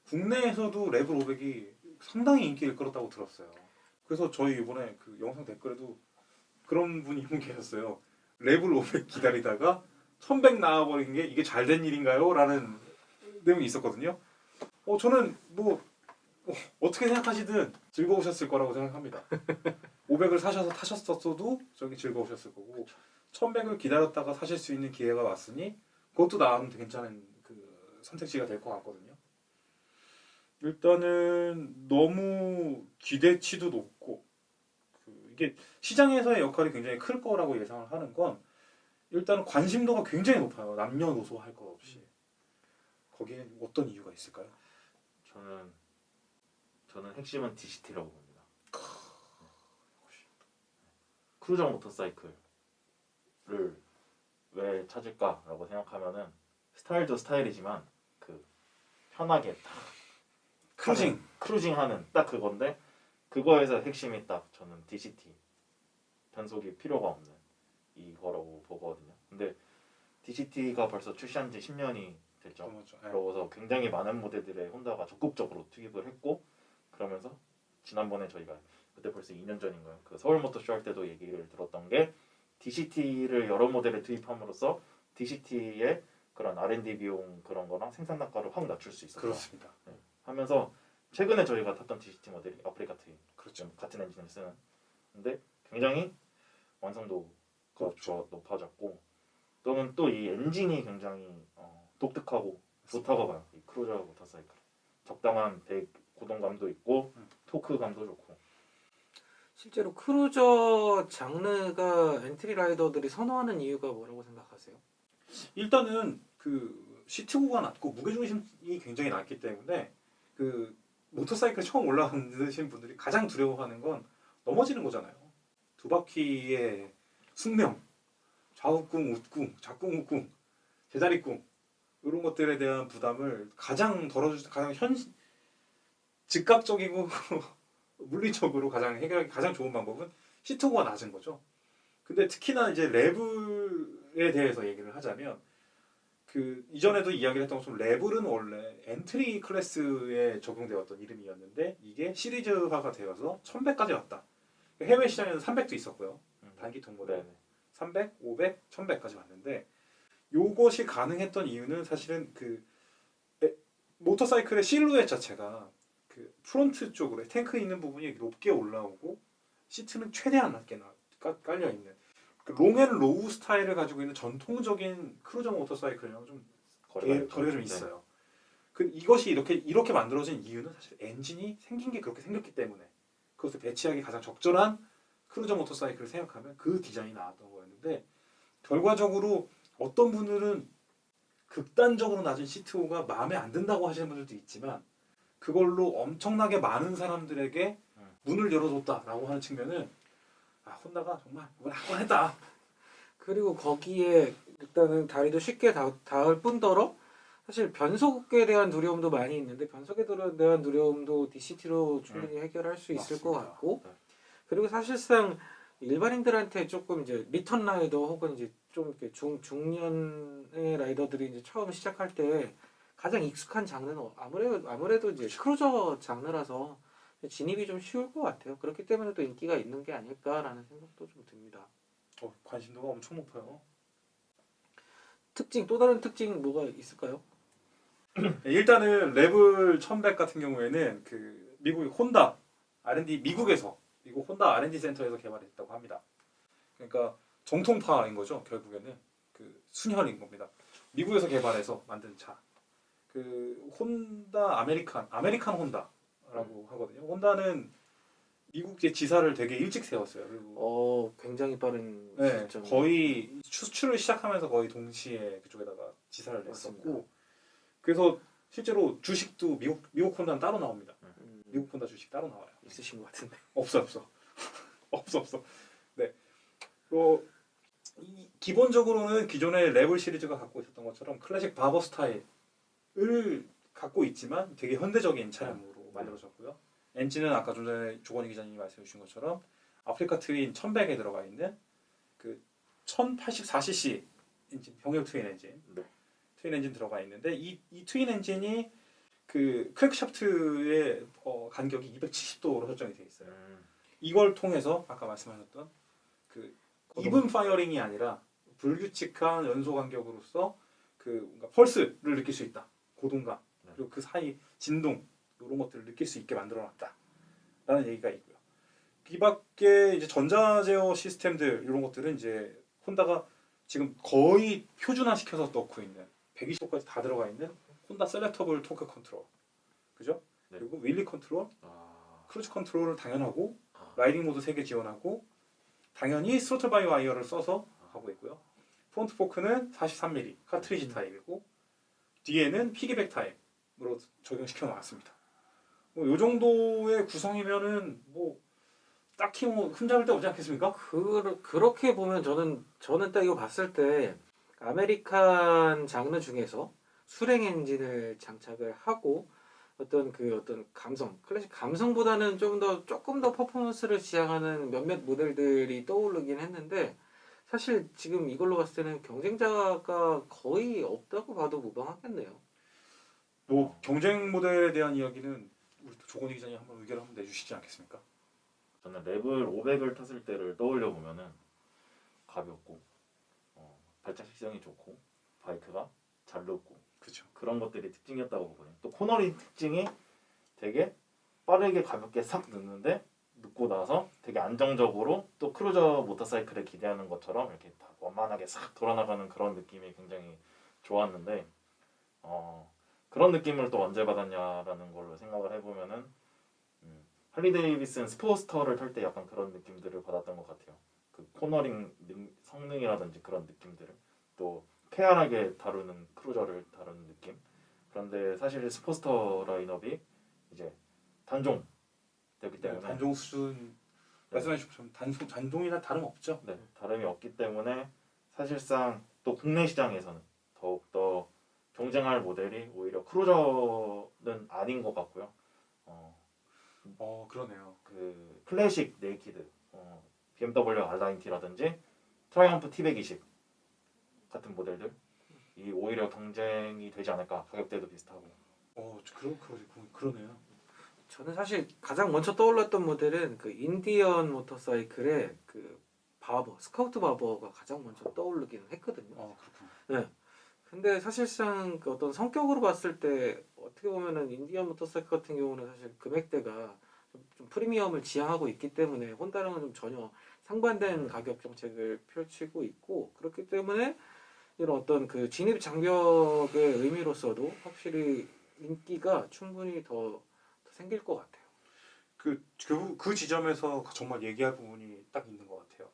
[SPEAKER 3] 국내에서도 레벨 500이 상당히 인기를 끌었다고 들었어요. 그래서 저희 이번에 그 영상 댓글에도 그런 분이 한 분 계셨어요. 레벨 500 기다리다가 1100 나와버린 게 이게 잘 된 일인가요? 라는 내용이 있었거든요. 저는 어떻게 생각하시든 즐거우셨을 거라고 생각합니다. 500을 사셔서 타셨어도 저기 즐거우셨을 거고, 1100을 기다렸다가 사실 수 있는 기회가 왔으니 그것도 나름 괜찮은 그 선택지가 될 것 같거든요. 일단은 너무 기대치도 높고, 이게 시장에서의 역할이 굉장히 클 거라고 예상을 하는 건 일단은 관심도가 굉장히 높아요. 남녀노소 할 것 없이. 거기에 어떤 이유가 있을까요?
[SPEAKER 2] 저는 핵심은 DCT라고 봅니다. 크루저 모터사이클을 왜 찾을까라고 생각하면은 스타일도 스타일이지만 편하게 딱 크루징하는 딱 그건데, 그거에서 핵심이 딱 저는 DCT. 변속이 필요가 없는 이거라고 보거든요. 근데 DCT가 벌써 출시한 지 10년이 됐죠.
[SPEAKER 3] 맞죠.
[SPEAKER 2] 그러고서 굉장히 많은 모델들에 혼다가 적극적으로 투입을 했고, 그러면서 지난번에 저희가 그때 벌써 2년 전인가요? 그 서울 모터쇼 할 때도 얘기를 들었던 게 DCT를 여러 모델에 투입함으로써 DCT의 그런 R&D 비용 그런 거랑 생산 단가를 확 낮출 수 있었다.
[SPEAKER 3] 그렇습니다.
[SPEAKER 2] 하면서 최근에 저희가 탔던 DCT 모델이 아프리카 트윈,
[SPEAKER 3] 그렇죠.
[SPEAKER 2] 같은 엔진을 쓰는. 근데 굉장히 완성도가
[SPEAKER 3] 그렇죠.
[SPEAKER 2] 높아졌고, 또는 또 이 엔진이 굉장히 독특하고 좋다고 봐요. 이 크루저 모터사이클. 적당한 배 고동감도 있고 토크감도 좋고.
[SPEAKER 1] 실제로 크루저 장르가 엔트리 라이더들이 선호하는 이유가 뭐라고 생각하세요?
[SPEAKER 3] 일단은 그 시트고가 낮고 무게중심이 굉장히 낮기 때문에 그 모터사이클 처음 올라오신 분들이 가장 두려워하는 건 넘어지는 거잖아요. 두 바퀴의 숙명, 좌우궁, 우궁, 좌궁, 우궁, 제자리궁 이런 것들에 대한 부담을 가장 덜어주, 가장 즉각적이고 물리적으로 가장 해결하기 가장 좋은 방법은 시트고가 낮은 거죠. 근데 특히나 이제 레블에 대해서 얘기를 하자면 그 이전에도 이야기를 했던 것처럼 레블은 원래 엔트리 클래스에 적용되었던 이름이었는데 이게 시리즈화가 되어서 1100까지 왔다. 해외 시장에는 300도 있었고요. 단기통 모델
[SPEAKER 2] 네네.
[SPEAKER 3] 300, 500, 1100까지 왔는데 요것이 가능했던 이유는 사실은 그 모터사이클의 실루엣 자체가 그 프론트 쪽으로 탱크 있는 부분이 높게 올라오고 시트는 최대한 낮게 깔려 있는 그 롱앤로우 스타일을 가지고 있는 전통적인 크루저 모터사이클이랑 좀 거리가 좀 있어요. 그 이것이 이렇게 만들어진 이유는 사실 엔진이 생긴 게 그렇게 생겼기 때문에 그것을 배치하기 가장 적절한 크루저 모터사이클을 생각하면 그 디자인이 나왔던 거였는데 결과적으로 어떤 분들은 극단적으로 낮은 시트고가 마음에 안 든다고 하시는 분들도 있지만 그걸로 엄청나게 많은 사람들에게 문을 열어줬다라고 하는 측면은 혼다가 정말 이걸 한번 했다.
[SPEAKER 1] 그리고 거기에 일단은 다리도 쉽게 닿을 뿐더러 사실 변속에 대한 두려움도 많이 있는데 변속에 대한 두려움도 DCT로 충분히 해결할 수 있을 것
[SPEAKER 3] 맞습니다.
[SPEAKER 1] 같고 그리고 사실상 일반인들한테 조금 이제 리턴 라이더 혹은 이제 좀 이렇게 중년의 라이더들이 이제 처음 시작할 때 가장 익숙한 장르는 아무래도 이제 크루저 장르라서 진입이 좀 쉬울 것 같아요. 그렇기 때문에 또 인기가 있는 게 아닐까라는 생각도 좀 듭니다.
[SPEAKER 3] 관심도가 엄청 높아요.
[SPEAKER 1] 또 다른 특징 뭐가 있을까요?
[SPEAKER 3] 일단은 레블 1100 같은 경우에는 그 미국 혼다 R&D 미국 혼다 R&D 센터에서 개발했다고 합니다. 그러니까 정통파인 거죠. 결국에는 그 순혈인 겁니다. 미국에서 개발해서 만든 차. 그 혼다 아메리칸 혼다라고 하거든요. 혼다는 미국의 지사를 되게 일찍 세웠어요. 그리고
[SPEAKER 1] 굉장히 빠른
[SPEAKER 3] 네,
[SPEAKER 1] 시점.
[SPEAKER 3] 거의 수출을 시작하면서 거의 동시에 그쪽에다가 지사를
[SPEAKER 1] 맞습니다.
[SPEAKER 3] 냈었고 그래서 실제로 주식도 미국 혼다는 따로 나옵니다.
[SPEAKER 1] 음,
[SPEAKER 3] 미국 혼다 주식 따로 나와요.
[SPEAKER 1] 있으신 것 같은데.
[SPEAKER 3] 없어. 없어. 네. 기본적으로는 기존의 레블 시리즈가 갖고 있었던 것처럼 클래식 바버 스타일을 갖고 있지만 되게 현대적인 차량으로 만들어졌고요. 엔진은 아까 좀 전에 조건희 기자님이 말씀해 주신 것처럼 아프리카 트윈 1100에 들어가 있는 그 1084cc 엔진, 병역 트윈 엔진.
[SPEAKER 2] 네.
[SPEAKER 3] 트윈 엔진 들어가 있는데 이 트윈 엔진이 그 크랭크샤프트의 간격이 270도로 설정이 되어 있어요. 이걸 통해서 아까 말씀하셨던 그 이븐 파이어링이 아니라 불규칙한 연소 간격으로서 그 뭔가 펄스를 느낄 수 있다. 고동감 그리고 그 사이 진동 이런 것들을 느낄 수 있게 만들어놨다라는 얘기가 있고요. 이 밖에 이제 전자 제어 시스템들 이런 것들은 이제 혼다가 지금 거의 표준화 시켜서 넣고 있는 120도까지 다 들어가 있는 혼다 셀렉터블 토크 컨트롤, 그죠?
[SPEAKER 2] 네.
[SPEAKER 3] 그리고 윌리 컨트롤, 크루즈 컨트롤을 당연하고 라이딩 모드 3개 지원하고 당연히 스로틀 바이 와이어를 써서 하고 있고요. 프론트 포크는 43mm 카트리지 타입이고 뒤에는 피기백 타입으로 적용시켜 놨습니다. 이 정도의 구성이면은 뭐 딱히 뭐 흠잡을 데 없지 않겠습니까?
[SPEAKER 1] 그렇게 보면 저는 딱 이거 봤을 때 아메리칸 장르 중에서 수랭 엔진을 장착을 하고 어떤 감성, 클래식 감성보다는 조금 더 퍼포먼스를 지향하는 몇몇 모델들이 떠오르긴 했는데 사실 지금 이걸로 봤을 때는 경쟁자가 거의 없다고 봐도 무방하겠네요.
[SPEAKER 3] 뭐 경쟁 모델에 대한 이야기는 우리 또 조건희 기자님 한번 의견을 한번 내주시지 않겠습니까?
[SPEAKER 2] 저는 레벨 500을 탔을 때를 떠올려 보면은 가볍고 발자식성이 좋고 바이크가 잘 눕고
[SPEAKER 3] 그렇죠.
[SPEAKER 2] 그런 것들이 특징이었다고 보거든요. 또 코너링 특징이 되게 빠르게 가볍게 싹 눕는데 눕고 나서 되게 안정적으로 또 크루저 모터사이클에 기대하는 것처럼 이렇게 다 원만하게 싹 돌아나가는 그런 느낌이 굉장히 좋았는데 그런 느낌을 또 언제 받았냐라는 걸로 생각을 해보면은 할리 데이비슨 스포스터를 탈 때 약간 그런 느낌들을 받았던 것 같아요. 그 코너링 성능이라든지 그런 느낌들을 또 쾌활하게 다루는 크루저를 다루는 느낌. 그런데 사실 스포스터 라인업이 이제 단종 되기 때문에
[SPEAKER 3] 단종 수준 말씀하신 것처럼 단종이나 다름없죠.
[SPEAKER 2] 네, 다름이 없기 때문에 사실상 또 국내 시장에서는 더욱더 경쟁할 모델이 오히려 크루저는 아닌 것 같고요.
[SPEAKER 3] 그러네요.
[SPEAKER 2] 그 클래식 네이키드, BMW R9T라든지 트라이언프 T120 같은 모델들 이 오히려 경쟁이 되지 않을까. 가격대도 비슷하고.
[SPEAKER 3] 그러네요.
[SPEAKER 1] 저는 사실 가장 먼저 떠올랐던 모델은 그 인디언 모터사이클의 그 바버, 스카우트 바버가 가장 먼저 떠오르기는 했거든요.
[SPEAKER 3] 그렇군.
[SPEAKER 1] 네. 근데 사실상 그 어떤 성격으로 봤을 때 어떻게 보면은 인디언 모터사이클 같은 경우는 사실 금액대가 좀 프리미엄을 지향하고 있기 때문에 혼다랑은 좀 전혀 상반된 가격 정책을 펼치고 있고 그렇기 때문에 이런 어떤 그 진입 장벽의 의미로서도 확실히 인기가 충분히 더 생길 것 같아요.
[SPEAKER 3] 그 지점에서 정말 얘기할 부분이 딱 있는 것 같아요.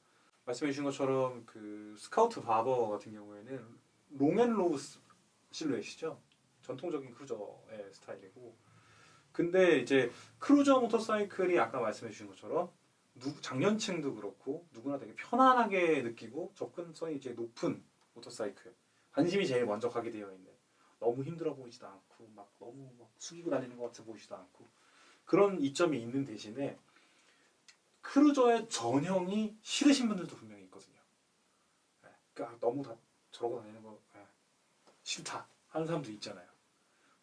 [SPEAKER 3] 말씀해 주신 것처럼 그 스카우트 바버 같은 경우에는 롱앤로우 실루엣이죠. 전통적인 크루저의 스타일이고 근데 이제 크루저 모터사이클이 아까 말씀해 주신 것처럼 장년층도 그렇고 누구나 되게 편안하게 느끼고 접근성이 이제 높은 모터사이클 관심이 제일 먼저 가게 되어 있는 너무 힘들어 보이지도 않고 막 너무 막 숙이고 다니는 것 같아 보이지도 않고 그런 이점이 있는 대신에 크루저의 전형이 싫으신 분들도 분명히 있거든요. 그러니까 너무 다 저러고 다니는 거 싫다 하는 사람도 있잖아요.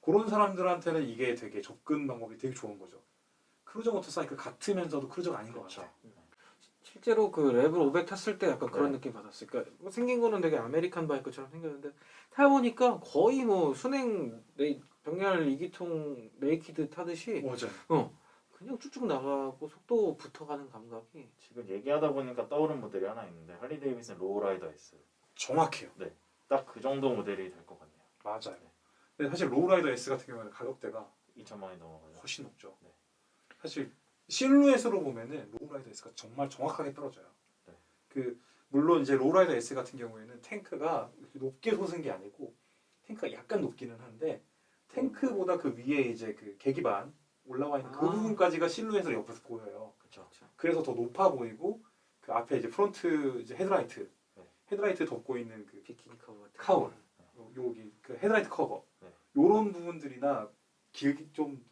[SPEAKER 3] 그런 사람들한테는 이게 되게 접근 방법이 되게 좋은 거죠. 크루저 모터사이클 같으면서도 크루저가 아닌 것
[SPEAKER 2] 그렇죠.
[SPEAKER 3] 같아.
[SPEAKER 1] 실제로 그 레벨 500 탔을 때 약간 그런
[SPEAKER 2] 네.
[SPEAKER 1] 느낌 받았어요. 그러니까 뭐 생긴 거는 되게 아메리칸 바이크처럼 생겼는데 타보니까 거의 뭐 순행 병렬 2기통 네이키드 타듯이
[SPEAKER 3] 맞아요.
[SPEAKER 1] 그냥 쭉쭉 나가고 속도 붙어가는 감각이
[SPEAKER 2] 지금 얘기하다 보니까 떠오른 모델이 하나 있는데 할리 데이비슨 로우라이더 S.
[SPEAKER 3] 정확해요.
[SPEAKER 2] 딱 그 정도 모델이 될 것 같네요.
[SPEAKER 3] 맞아요. 근데 사실 로우라이더 S 같은 경우는 가격대가
[SPEAKER 2] 2천만 원이 넘어가죠.
[SPEAKER 3] 훨씬 높죠.
[SPEAKER 2] 네.
[SPEAKER 3] 사실 실루엣으로 보면은 로우라이더 S가 정말 정확하게 떨어져요.
[SPEAKER 2] 네.
[SPEAKER 3] 물론 이제 로우라이더 S 같은 경우에는 탱크가 이렇게 높게 솟은 게 아니고 탱크가 약간 높기는 한데 탱크보다 그 위에 이제 그 계기반 올라와 있는 그 부분까지가 실루엣으로 옆에서 보여요.
[SPEAKER 2] 그렇죠.
[SPEAKER 3] 그래서 더 높아 보이고 그 앞에 이제 프론트 이제 헤드라이트
[SPEAKER 2] 네.
[SPEAKER 3] 헤드라이트 덮고 있는 그
[SPEAKER 1] 비키니 커버 같은
[SPEAKER 3] 카울 여기 그 헤드라이트 커버
[SPEAKER 2] 네.
[SPEAKER 3] 요런 부분들이나 길기 좀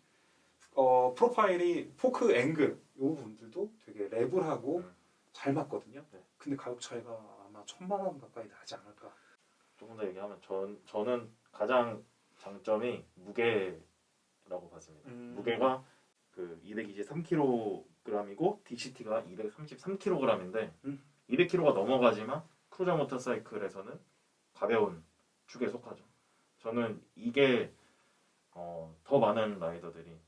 [SPEAKER 3] 프로파일이 포크 앵글 요 부분들도 되게 랩을하고 잘 맞거든요.
[SPEAKER 2] 네.
[SPEAKER 3] 근데 가격 차이가 아마 1,000만 원 가까이 나지 않을까.
[SPEAKER 2] 조금 더 얘기하면 저는 가장 장점이 무게라고 봤습니다. 무게가 그 223kg이고 DCT가 233kg인데 200kg가 넘어가지만 크루저 모터사이클에서는 가벼운 축에 속하죠. 저는 이게 더 많은 라이더들이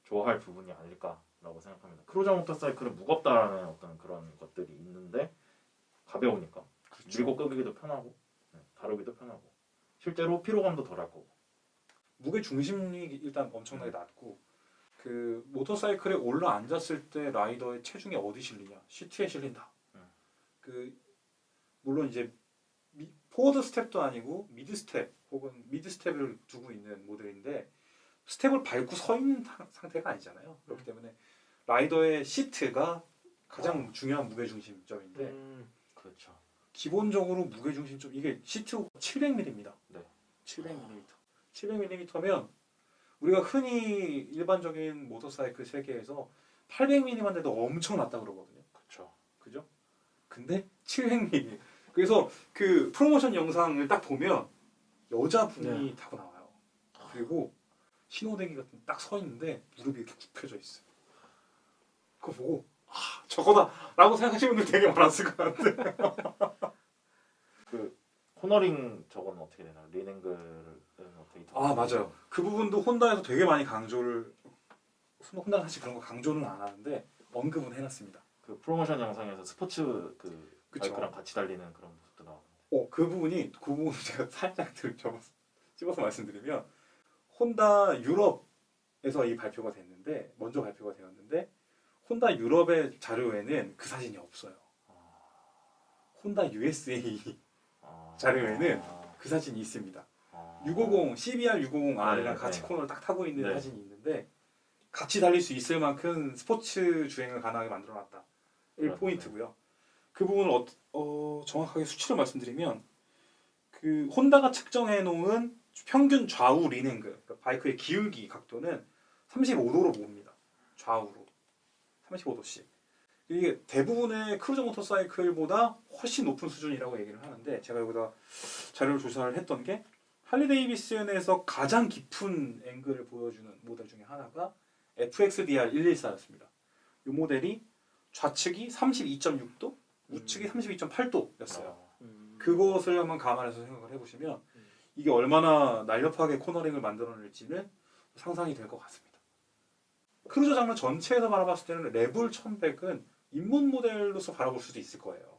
[SPEAKER 2] 좋아할 부분이 아닐까라고 생각합니다. 크루저 모터사이클은 무겁다라는 어떤 그런 것들이 있는데 가벼우니까 밀고 끄기도 편하고 다루기도 편하고 실제로 피로감도 덜할 거고
[SPEAKER 3] 무게 중심이 일단 엄청나게 낮고 그 모터사이클에 올라 앉았을 때 라이더의 체중이 어디 실리냐? 시트에 실린다. 그 물론 이제 포워드 스텝도 아니고 미드 스텝 혹은 미드 스텝을 두고 있는 모델인데 스텝을 밟고 서 있는 상태가 아니잖아요. 그렇기 때문에 라이더의 시트가 가장 중요한 무게 중심점인데
[SPEAKER 2] 그렇죠.
[SPEAKER 3] 기본적으로 무게 중심점 이게 시트 700mm입니다.
[SPEAKER 2] 네.
[SPEAKER 3] 700mm. 700mm면 우리가 흔히 일반적인 모터사이클 세계에서 800mm만 돼도 엄청 낮다 그러거든요.
[SPEAKER 2] 그쵸.
[SPEAKER 3] 그죠? 근데 700mm. 그래서 그 프로모션 영상을 딱 보면 여자분이 타고 나와요. 그리고 신호대기 같은 딱 서 있는데 무릎이 이렇게 굽혀져 있어요. 그거 보고 저거다라고 생각하시는 분들 되게 많았을 것 같아요.
[SPEAKER 2] 그 코너링 저거는 어떻게 되나요? 리닝글은 어떻게
[SPEAKER 3] 아 맞아요. 그 부분도 혼다에서 되게 많이 강조를 혼다는 사실 그런 거 강조는 안 하는데 언급은 해놨습니다.
[SPEAKER 2] 그 프로모션 영상에서 스포츠 그
[SPEAKER 3] 그쵸.
[SPEAKER 2] 바이크랑 같이 달리는 그런 모습도 나오는데.
[SPEAKER 3] 그 부분 제가 살짝 집어서 말씀드리면 혼다 유럽에서 이 발표가 됐는데 먼저 발표가 되었는데 혼다 유럽의 자료에는 그 사진이 없어요. 혼다 USA 자료에는 그 사진이 있습니다. 650 CBR 650R이랑 같이
[SPEAKER 2] 네.
[SPEAKER 3] 코너를 딱 타고 있는
[SPEAKER 2] 네.
[SPEAKER 3] 사진이 있는데 같이 달릴 수 있을 만큼 스포츠 주행을 가능하게 만들어놨다. 1포인트고요. 그 부분을 정확하게 수치로 말씀드리면 그 혼다가 측정해 놓은 평균 좌우 리닝글 그러니까 바이크의 기울기 각도는 35도로 봅니다. 좌우로 35도씩. 이게 대부분의 크루저 모터사이클보다 훨씬 높은 수준이라고 얘기를 하는데 제가 여기다 자료를 조사를 했던 게 할리 데이비슨에서 가장 깊은 앵글을 보여주는 모델 중에 하나가 FXDR 114였습니다. 이 모델이 좌측이 32.6도, 우측이 32.8도였어요. 그것을 한번 감안해서 생각을 해보시면 이게 얼마나 날렵하게 코너링을 만들어낼지는 상상이 될 것 같습니다. 크루저 장르 전체에서 바라봤을 때는 레블 1100은 입문 모델로서 바라볼 수도 있을 거예요.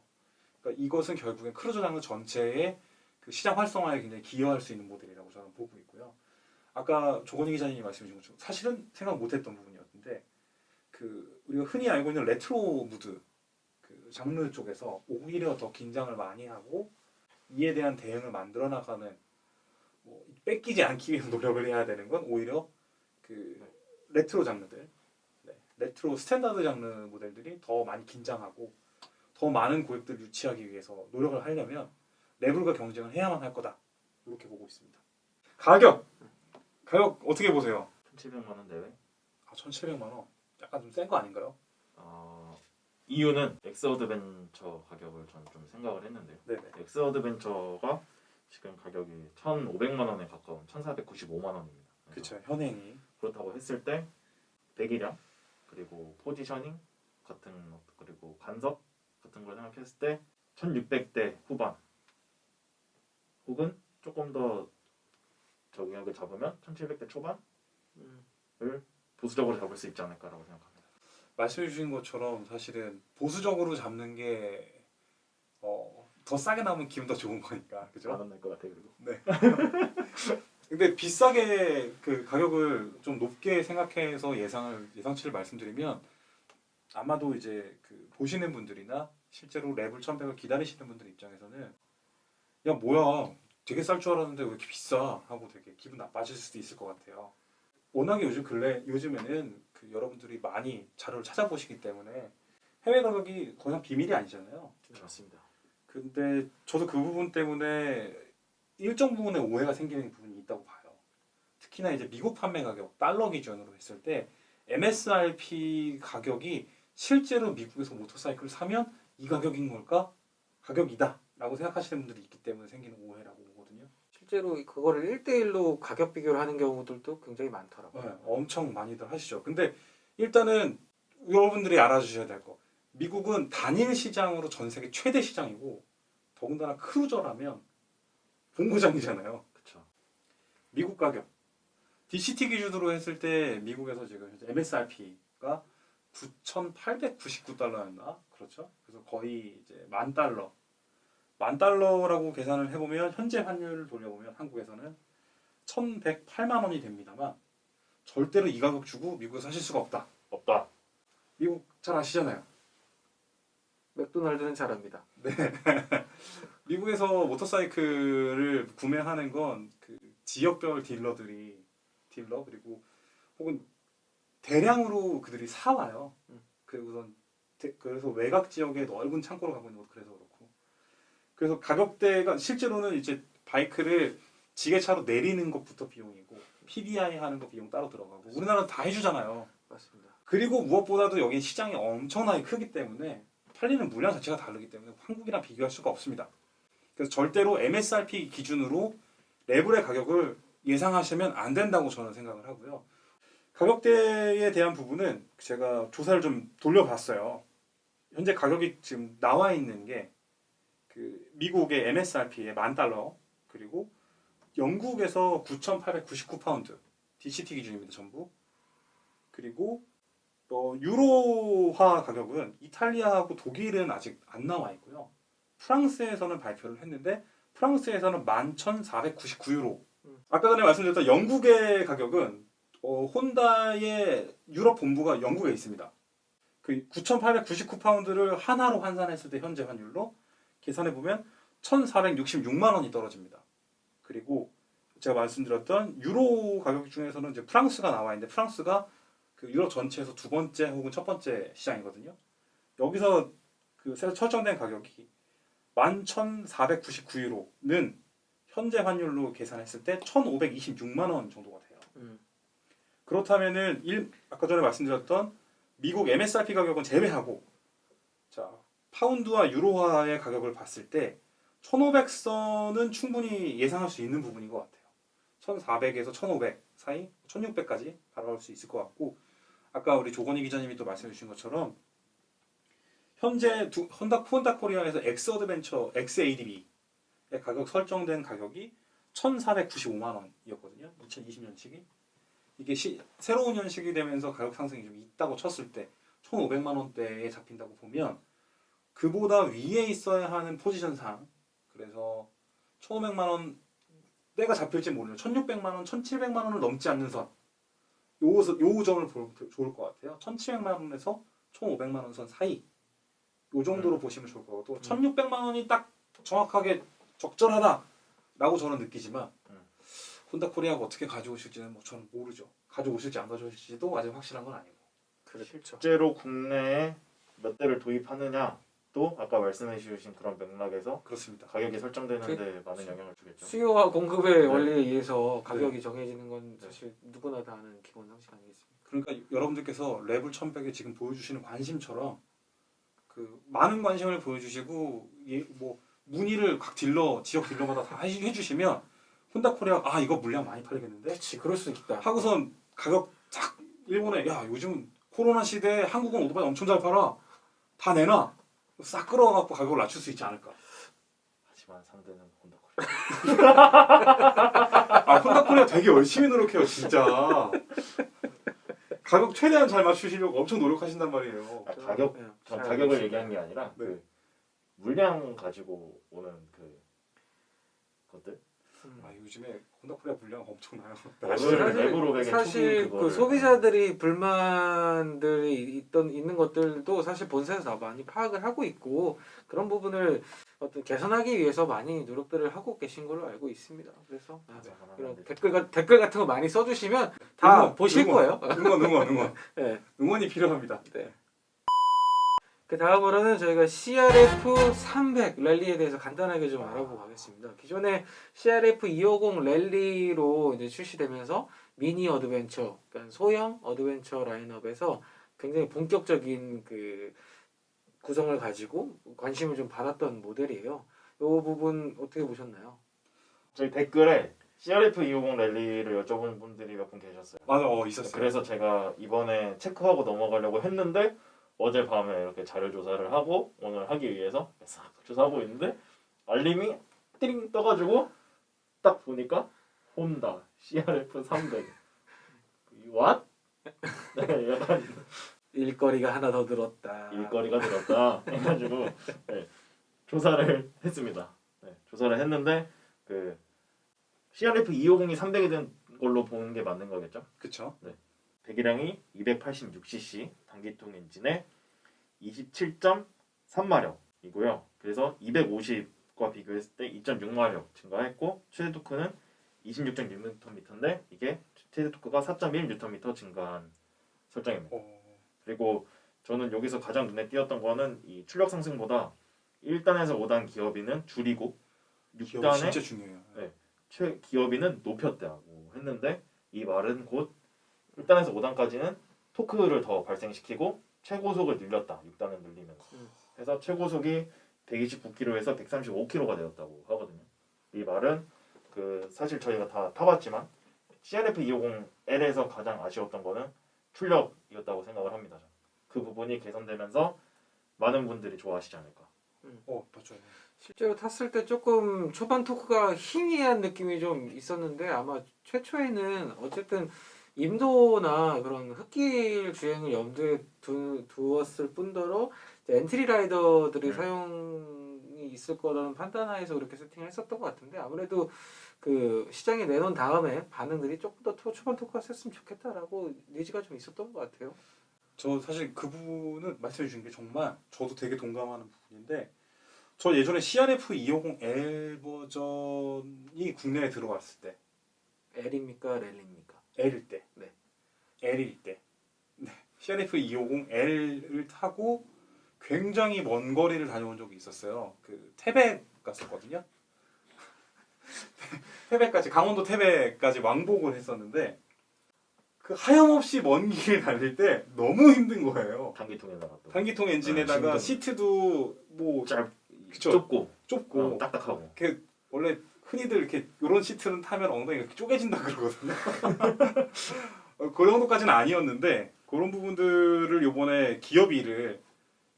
[SPEAKER 3] 그러니까 이것은 결국엔 크루저 장르 전체의 그 시장 활성화에 굉장히 기여할 수 있는 모델이라고 저는 보고 있고요. 아까 조건희 기자님이 말씀해 주신 것처럼 사실은 생각 못했던 부분이었는데 그 우리가 흔히 알고 있는 레트로 무드 그 장르 쪽에서 오히려 더 긴장을 많이 하고 이에 대한 대응을 만들어 나가는 뭐 뺏기지 않기 위해서 노력을 해야 되는 건 오히려 그 레트로 장르들, 레트로 스탠다드 장르 모델들이 더 많이 긴장하고 더 많은 고객들을 유치하기 위해서 노력을 하려면 레벨과 경쟁을 해야만 할 거다 이렇게 보고 있습니다. 가격 어떻게 보세요?
[SPEAKER 2] 1,700만 원 내외.
[SPEAKER 3] 1,700만 원. 약간 좀 센 거 아닌가요?
[SPEAKER 2] 이유는 엑스 어드벤처 가격을 저는 좀 생각을 했는데요.
[SPEAKER 3] 네네.
[SPEAKER 2] 엑스 어드벤처가 지금 가격이 1,500만 원에 가까운 1,495만 원입니다.
[SPEAKER 3] 그렇죠. 현행이.
[SPEAKER 2] 그렇다고 했을 때 배기량 그리고 포지셔닝 같은 그리고 간섭 같은 걸 생각했을 때 1,600대 후반 혹은 조금 더 저기하게 잡으면 1,700대 초반을 보수적으로 잡을 수 있지 않을까라고 생각합니다.
[SPEAKER 3] 말씀해 주신 것처럼 사실은 보수적으로 잡는 게 더 싸게 나오면 기분 더 좋은 거니까 그죠?
[SPEAKER 2] 안 날 것 같아요. 그리고
[SPEAKER 3] 네. 근데 비싸게 그 가격을 좀 높게 생각해서 예상치를 말씀드리면 아마도 이제 그 보시는 분들이나 실제로 레벨 1100을 기다리시는 분들 입장에서는 야 뭐야 되게 쌀 줄 알았는데 왜 이렇게 비싸 하고 되게 기분 나빠질 수도 있을 것 같아요. 워낙에 요즘에는 그 여러분들이 많이 자료를 찾아보시기 때문에 해외 가격이 더 이상 비밀이 아니잖아요.
[SPEAKER 2] 그렇습니다.
[SPEAKER 3] 근데 저도 그 부분 때문에 일정 부분의 오해가 생기는 부분이 있다고 봐요. 특히나 이제 미국 판매 가격 달러 기준으로 했을 때 MSRP 가격이 실제로 미국에서 모터사이클을 사면 이 가격인 걸까? 가격이다 라고 생각하시는 분들이 있기 때문에 생기는 오해라고 보거든요.
[SPEAKER 1] 실제로 그거를 1대1로 가격 비교를 하는 경우들도 굉장히 많더라고요.
[SPEAKER 3] 네, 엄청 많이들 하시죠. 근데 일단은 여러분들이 알아주셔야 될 거. 미국은 단일 시장으로 전 세계 최대 시장이고 더군다나 크루저라면 본고장이잖아요.
[SPEAKER 2] 그렇죠.
[SPEAKER 3] 미국 가격 DCT 기준으로 했을 때 미국에서 지금 현재 MSRP가 9,899달러였나? 그렇죠? 그래서 거의 이제 만 달러라고 계산을 해보면 현재 환율을 돌려보면 한국에서는 1,108만 원이 됩니다만 절대로 이 가격 주고 미국에서 사실 수가 없다. 미국 잘 아시잖아요.
[SPEAKER 1] 맥도날드는 잘합니다.
[SPEAKER 3] 미국에서 모터사이클을 구매하는 건 그 지역별 딜러 그리고 혹은 대량으로 그들이 사와요. 그리고선 그래서 외곽 지역에 넓은 창고를 갖고 있는 것도 그래서 그렇고. 그래서 가격대가 실제로는 이제 바이크를 지게차로 내리는 것부터 비용이고 PDI 하는 거 비용 따로 들어가고 우리나라는 다 해주잖아요.
[SPEAKER 1] 맞습니다.
[SPEAKER 3] 그리고 무엇보다도 여기 시장이 엄청나게 크기 때문에 팔리는 물량 자체가 다르기 때문에 한국이랑 비교할 수가 없습니다. 그래서 절대로 MSRP 기준으로 레벨의 가격을 예상하시면 안 된다고 저는 생각을 하고요. 가격대에 대한 부분은 제가 조사를 좀 돌려봤어요. 현재 가격이 지금 나와 있는 게 그 미국의 MSRP의 $10,000 그리고 영국에서 9,899파운드 DCT 기준입니다. 전부. 그리고 유로화 가격은 이탈리아하고 독일은 아직 안 나와 있고요. 프랑스에서는 발표를 했는데 프랑스에서는 11,499유로. 아까 전에 말씀드렸던 영국의 가격은 혼다의 유럽 본부가 영국에 있습니다. 그 9,899파운드를 하나로 환산했을 때 현재 환율로 계산해 보면 1,466만 원이 떨어집니다. 그리고 제가 말씀드렸던 유로 가격 중에서는 이제 프랑스가 나와 있는데 프랑스가 그 유럽 전체에서 두 번째 혹은 첫 번째 시장이거든요. 여기서 그 새로 설정된 가격이 11,499유로는 현재 환율로 계산했을 때 1,526만 원 정도가 돼요. 그렇다면은 아까 전에 말씀드렸던 미국 MSRP 가격은 제외하고 자 파운드와 유로화의 가격을 봤을 때 1,500선은 충분히 예상할 수 있는 부분인 것 같아요. 1,400에서 1,500 사이, 1,600까지 바라볼 수 있을 것 같고 아까 우리 조건희 기자님이 또 말씀해 주신 것처럼 현재 혼다 코리아에서 엑스어드벤처 XADB의 가격 설정된 가격이 1,495만 원이었거든요. 2020년식이. 이게 새로운 연식이 되면서 가격 상승이 좀 있다고 쳤을 때 1,500만 원대에 잡힌다고 보면 그보다 위에 있어야 하는 포지션상 그래서 1,500만 원 때가 잡힐지 모르는 1,600만 원, 1,700만 원을 넘지 않는 선 요 점을 보면 좋을 것 같아요. 1,700만 원에서 1,500만 원 선 사이 요 정도로 보시면 좋을 것 같고 1,600만 원이 딱 정확하게 적절하다라고 저는 느끼지만 혼다 코리아가 어떻게 가져오실지는 뭐 저는 모르죠. 가져오실지 안 가져오실지도 아직 확실한 건 아니고.
[SPEAKER 1] 그렇죠.
[SPEAKER 2] 실제로 국내에 몇 대를 도입하느냐도 아까 말씀해 주신 그런 맥락에서
[SPEAKER 3] 그렇습니다.
[SPEAKER 2] 가격이 설정되는데 많은 영향을 주겠죠.
[SPEAKER 1] 수요와 공급의
[SPEAKER 2] 네.
[SPEAKER 1] 원리에 의해서 가격이 정해지는 건
[SPEAKER 2] 네.
[SPEAKER 1] 사실 누구나 다 아는 기본 상식 아니겠습니까?
[SPEAKER 3] 그러니까 여러분들께서 레벨 1100에 지금 보여주시는 관심처럼 그 많은 관심을 보여주시고 뭐 문의를 각 딜러 지역 딜러마다 다 해주시면 혼다 코리아 이거 물량 많이 팔리겠는데
[SPEAKER 1] 그렇지, 그럴 수 있다.
[SPEAKER 3] 하고선 가격 딱 일본에 야 요즘 코로나 시대에 한국은 오토바이 엄청 잘 팔아 다 내놔 싹 끌어갖고 가격을 낮출 수 있지 않을까.
[SPEAKER 2] 하지만 상대는 혼다 코리아.
[SPEAKER 3] 혼다 코리아 되게 열심히 노력해요 진짜. 가격 최대한 잘 맞추시려고 엄청 노력하신단 말이에요.
[SPEAKER 2] 가격
[SPEAKER 1] 네,
[SPEAKER 2] 전
[SPEAKER 1] 잘
[SPEAKER 2] 가격을
[SPEAKER 1] 알겠습니다.
[SPEAKER 2] 얘기한 게 아니라
[SPEAKER 3] 네.
[SPEAKER 2] 그 물량 가지고 오는 것들.
[SPEAKER 3] 요즘에 혼다 코리아 물량 엄청나요.
[SPEAKER 2] 레벨
[SPEAKER 1] 사실 그 소비자들이 불만들이 있는 것들도 사실 본사에서 다 많이 파악을 하고 있고 그런 부분을 어떤 개선하기 위해서 많이 노력들을 하고 계신 걸로 알고 있습니다. 그래서 이런 댓글 같은 거 많이 써주시면 다 보실 거예요.
[SPEAKER 3] 응원.
[SPEAKER 1] 네.
[SPEAKER 3] 응원이 필요합니다.
[SPEAKER 1] 네. 그 다음으로는 저희가 CRF 300 랠리에 대해서 간단하게 좀 알아보고 가겠습니다. 기존에 CRF 250 랠리로 이제 출시되면서 미니 어드벤처, 그러니까 소형 어드벤처 라인업에서 굉장히 본격적인 그 구성을 가지고 관심을 좀 받았던 모델이에요. 이 부분 어떻게 보셨나요?
[SPEAKER 2] 저희 댓글에 CRF 250 랠리를 여쭤본 분들이 몇 분 계셨어요.
[SPEAKER 3] 맞아, 있었어요.
[SPEAKER 2] 그래서 제가 이번에 체크하고 넘어가려고 했는데 어젯밤에 이렇게 자료 조사를 하고 오늘 하기 위해서 싹 조사하고 있는데 알림이 띵 떠가지고 딱 보니까 혼다 CRF 300 What? 네, 약간
[SPEAKER 1] 일거리가 하나 더 늘었다.
[SPEAKER 2] 일거리가 늘었다 해가지고 네, 조사를 했습니다. 네, 조사를 했는데 그 CRF 250이 300이 된 걸로 보는 게 맞는 거겠죠?
[SPEAKER 3] 그쵸?
[SPEAKER 2] 배기량이 286cc 단기통 엔진에 27.3마력이고요. 그래서 250과 비교했을 때 2.6마력 증가했고 최대 토크는 26.6Nm인데 이게 최대 토크가 4.1Nm 증가한 설정입니다. 그리고 저는 여기서 가장 눈에 띄었던 거는 이 출력 상승보다 1단에서 5단 기어비는 줄이고
[SPEAKER 3] 기업이
[SPEAKER 2] 6단의
[SPEAKER 3] 진짜 중요해요.
[SPEAKER 2] 기어비는 높였다고 했는데 이 말은 곧 1단에서 5단까지는 토크를 더 발생시키고 최고속을 늘렸다. 6단을 늘리면서. 그래서 최고속이 129km에서 135km가 되었다고 하거든요. 이 말은 그 사실 저희가 다 타봤지만 CRF 250L에서 가장 아쉬웠던 거는 출력이었다고 생각을 합니다. 저는. 그 부분이 개선되면서 많은 분들이 좋아하시지 않을까.
[SPEAKER 3] 맞죠.
[SPEAKER 1] 실제로 탔을 때 조금 초반 토크가 희미한 느낌이 좀 있었는데 아마 최초에는 어쨌든 임도나 그런 흙길 주행을 염두에 두었을 뿐더러 이제 엔트리 라이더들이 사용이 있을 거라는 판단하에서 그렇게 세팅을 했었던 것 같은데 아무래도 그 시장에 내놓은 다음에 반응들이 조금 더 초반 토크가 셌으면 좋겠다라고 니즈가 좀 있었던 것 같아요.
[SPEAKER 3] 저 사실 그 부분은 말씀해 주신 게 정말 저도 되게 동감하는 부분인데 저 예전에 CRF 250L 버전이 국내에 들어왔을 때
[SPEAKER 1] L입니까 랠리입니까?
[SPEAKER 3] L일 때
[SPEAKER 1] 네.
[SPEAKER 3] L일 때 네. CRF 250L을 타고 굉장히 먼 거리를 다녀온 적이 있었어요. 그 태백 갔었거든요. 태백까지 강원도 태백까지 왕복을 했었는데 그 하염없이 먼 길을 달릴 때 너무 힘든 거예요.
[SPEAKER 2] 단기통에다가 또
[SPEAKER 3] 단기통 엔진에다가
[SPEAKER 2] 힘든.
[SPEAKER 3] 시트도 뭐 그쵸.
[SPEAKER 2] 좁고 딱딱하고.
[SPEAKER 3] 그 원래 흔히들 이렇게 이런 시트는 타면 엉덩이 이렇게 쪼개진다 그러거든요. 그 정도까지는 아니었는데 그런 부분들을 요번에 기어비를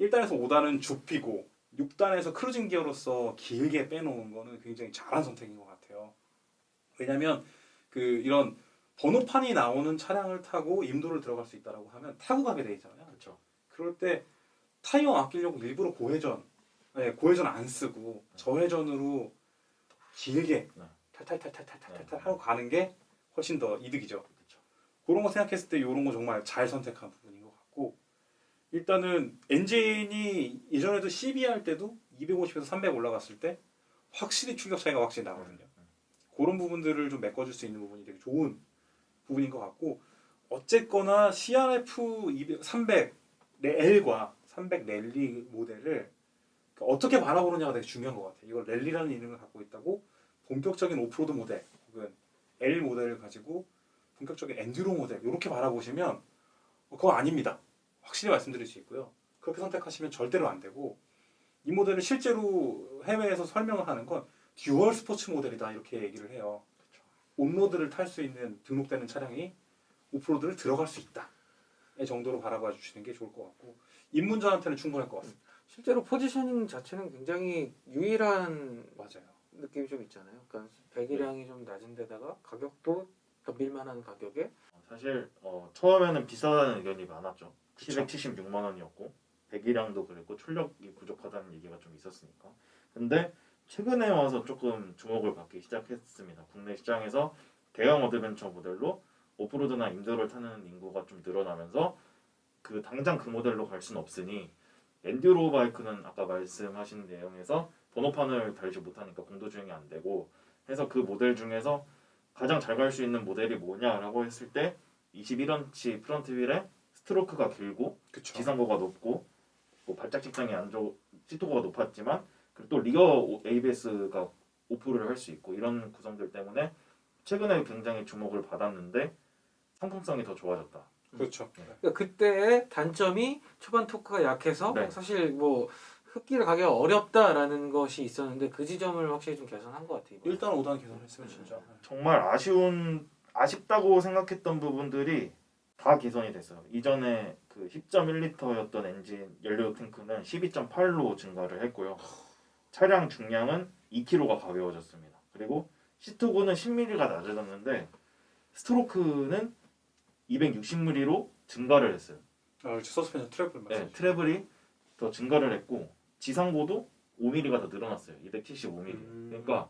[SPEAKER 3] 1단에서 5단은 좁히고 6단에서 크루징 기어로서 길게 빼놓은 거는 굉장히 잘한 선택인 것 같아요. 왜냐면 그 이런 번호판이 나오는 차량을 타고 임도를 들어갈 수 있다라고 하면 타고 가게 돼 있잖아요.
[SPEAKER 2] 그렇죠.
[SPEAKER 3] 그럴 때 타이어 아끼려고 일부러 고회전 안 쓰고 저회전으로 길게
[SPEAKER 2] 네.
[SPEAKER 3] 탈탈탈탈탈탈탈 하고 가는 게 훨씬 더 이득이죠. 그렇죠. 그런 거 생각했을 때 이런 거 정말 잘 선택한 부분인 것 같고 일단은 엔진이 예전에도 CB 할 때도 250에서 300 올라갔을 때 확실히 충격 차이가 확실히 나거든요. 그런 부분들을 좀 메꿔줄 수 있는 부분이 되게 좋은 부분인 것 같고 어쨌거나 CRF 300 L과 300 랠리 모델을 어떻게 바라보느냐가 되게 중요한 것 같아요. 이걸 랠리라는 이름을 갖고 있다고 본격적인 오프로드 모델 혹은 L 모델을 가지고 본격적인 엔듀로 모델 이렇게 바라보시면 그거 아닙니다. 확실히 말씀드릴 수 있고요. 그렇게 선택하시면 절대로 안 되고 이 모델은 실제로 해외에서 설명을 하는 건 듀얼 스포츠 모델이다 이렇게 얘기를 해요. 온로드를 탈 수 있는 등록되는 차량이 오프로드를 들어갈 수 있다. 이 정도로 바라봐 주시는 게 좋을 것 같고 입문자한테는 충분할 것 같습니다.
[SPEAKER 1] 실제로 포지셔닝 자체는 굉장히 유일한
[SPEAKER 3] 맞아요.
[SPEAKER 1] 느낌이 좀 있잖아요. 그러니까 배기량이 좀 낮은 데다가 가격도 견딜만한 가격에
[SPEAKER 2] 사실 처음에는 비싸다는 의견이 많았죠.
[SPEAKER 3] 그쵸.
[SPEAKER 2] 776만 원이었고 배기량도 그랬고 출력이 부족하다는 얘기가 좀 있었으니까. 근데 최근에 와서 조금 주목을 받기 시작했습니다. 국내 시장에서 대형 어드벤처 모델로 오프로드나 임도를 타는 인구가 좀 늘어나면서 당장 그 모델로 갈 수는 없으니 엔듀로 바이크는 아까 말씀하신 내용에서 번호판을 달지 못하니까 공도 주행이 안 되고 해서 그 모델 중에서 가장 잘 갈 수 있는 모델이 뭐냐라고 했을 때 21인치 프론트 휠에 스트로크가 길고
[SPEAKER 3] 그쵸.
[SPEAKER 2] 지상고가 높고 뭐 발작 직장이 안 좋고 시트고가 높았지만 그리고 또 리어 ABS가 오프를 할 수 있고 이런 구성들 때문에 최근에 굉장히 주목을 받았는데 상품성이 더 좋아졌다.
[SPEAKER 3] 그렇죠.
[SPEAKER 1] 그러니까 그때의 단점이 초반 토크가 약해서
[SPEAKER 2] 네.
[SPEAKER 1] 사실 뭐 흙길 가기가 어렵다라는 것이 있었는데 그 지점을 확실히 좀 개선한 것 같아요. 이번에.
[SPEAKER 3] 1단 5단 개선했으면 진짜
[SPEAKER 2] 정말 아쉽다고 생각했던 부분들이 다 개선이 됐어요. 이전에 그 10.1리터였던 엔진 연료 탱크는 12.8로 증가를 했고요. 차량 중량은 2kg가 가벼워졌습니다. 그리고 시트고는 10mm가 낮아졌는데 스트로크는 260mm로 증가를 했어요.
[SPEAKER 3] 서스펜션 트래블
[SPEAKER 2] 네,
[SPEAKER 3] 말씀.
[SPEAKER 2] 트래블이 더 증가를 했고 지상고도 5mm가 더 늘어났어요. 275mm. 그러니까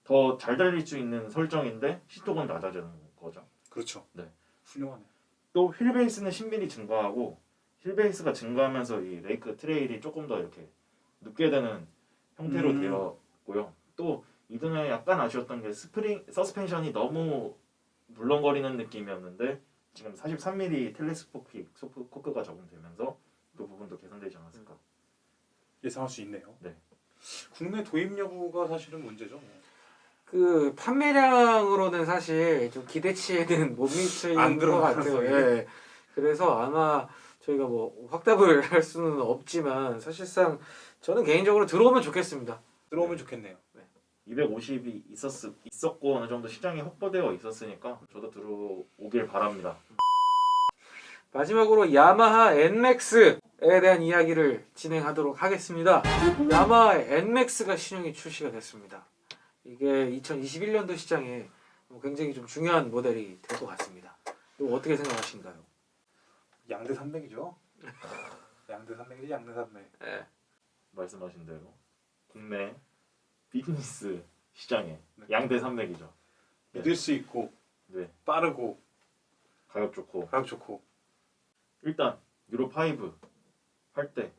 [SPEAKER 2] 더 잘 달릴 수 있는 설정인데 시트고는 낮아지는 거죠.
[SPEAKER 3] 그렇죠.
[SPEAKER 2] 네.
[SPEAKER 3] 훌륭하네.
[SPEAKER 2] 또 휠베이스는 10mm 증가하고 휠베이스가 증가하면서 이 레이크 트레일이 조금 더 이렇게 눕게 되는 형태로 되었고요. 또 이전에 약간 아쉬웠던 게 서스펜션이 너무 물렁거리는 느낌이었는데 지금 43mm 텔레스코픽 코크가 적용되면서 그 부분도 개선되지 않았을까.
[SPEAKER 3] 예상할 수 있네요.
[SPEAKER 2] 네.
[SPEAKER 3] 국내 도입 여부가 사실은 문제죠.
[SPEAKER 1] 그 판매량으로는 사실 좀 기대치에는 못 미치는
[SPEAKER 3] 안
[SPEAKER 1] 것
[SPEAKER 3] 들어가는
[SPEAKER 1] 같아요.
[SPEAKER 3] 소리.
[SPEAKER 1] 예. 그래서 아마 저희가 뭐 확답을 할 수는 없지만 사실상 저는 개인적으로 들어오면 좋겠습니다.
[SPEAKER 3] 들어오면 좋겠네요.
[SPEAKER 2] 250이 있었고 어느 정도 시장이 확보되어 있었으니까 저도 들어오길 바랍니다.
[SPEAKER 1] 마지막으로 야마하 NMAX에 대한 이야기를 진행하도록 하겠습니다. 야마하 NMAX가 신형이 출시가 됐습니다. 이게 2021년도 시장에 굉장히 좀 중요한 모델이 될 것 같습니다. 이거 어떻게 생각하신가요?
[SPEAKER 3] 양대 산맥이죠. 양대 산맥이지 양대 산맥.
[SPEAKER 1] 예.
[SPEAKER 2] 말씀하신 대로 국내 비즈니스 시장에
[SPEAKER 3] 네.
[SPEAKER 2] 양대 산맥이죠.
[SPEAKER 3] 믿을 수 있고
[SPEAKER 2] 네,
[SPEAKER 3] 빠르고
[SPEAKER 2] 가격 좋고.
[SPEAKER 3] 가격 좋고.
[SPEAKER 2] 일단 유로 5 할 때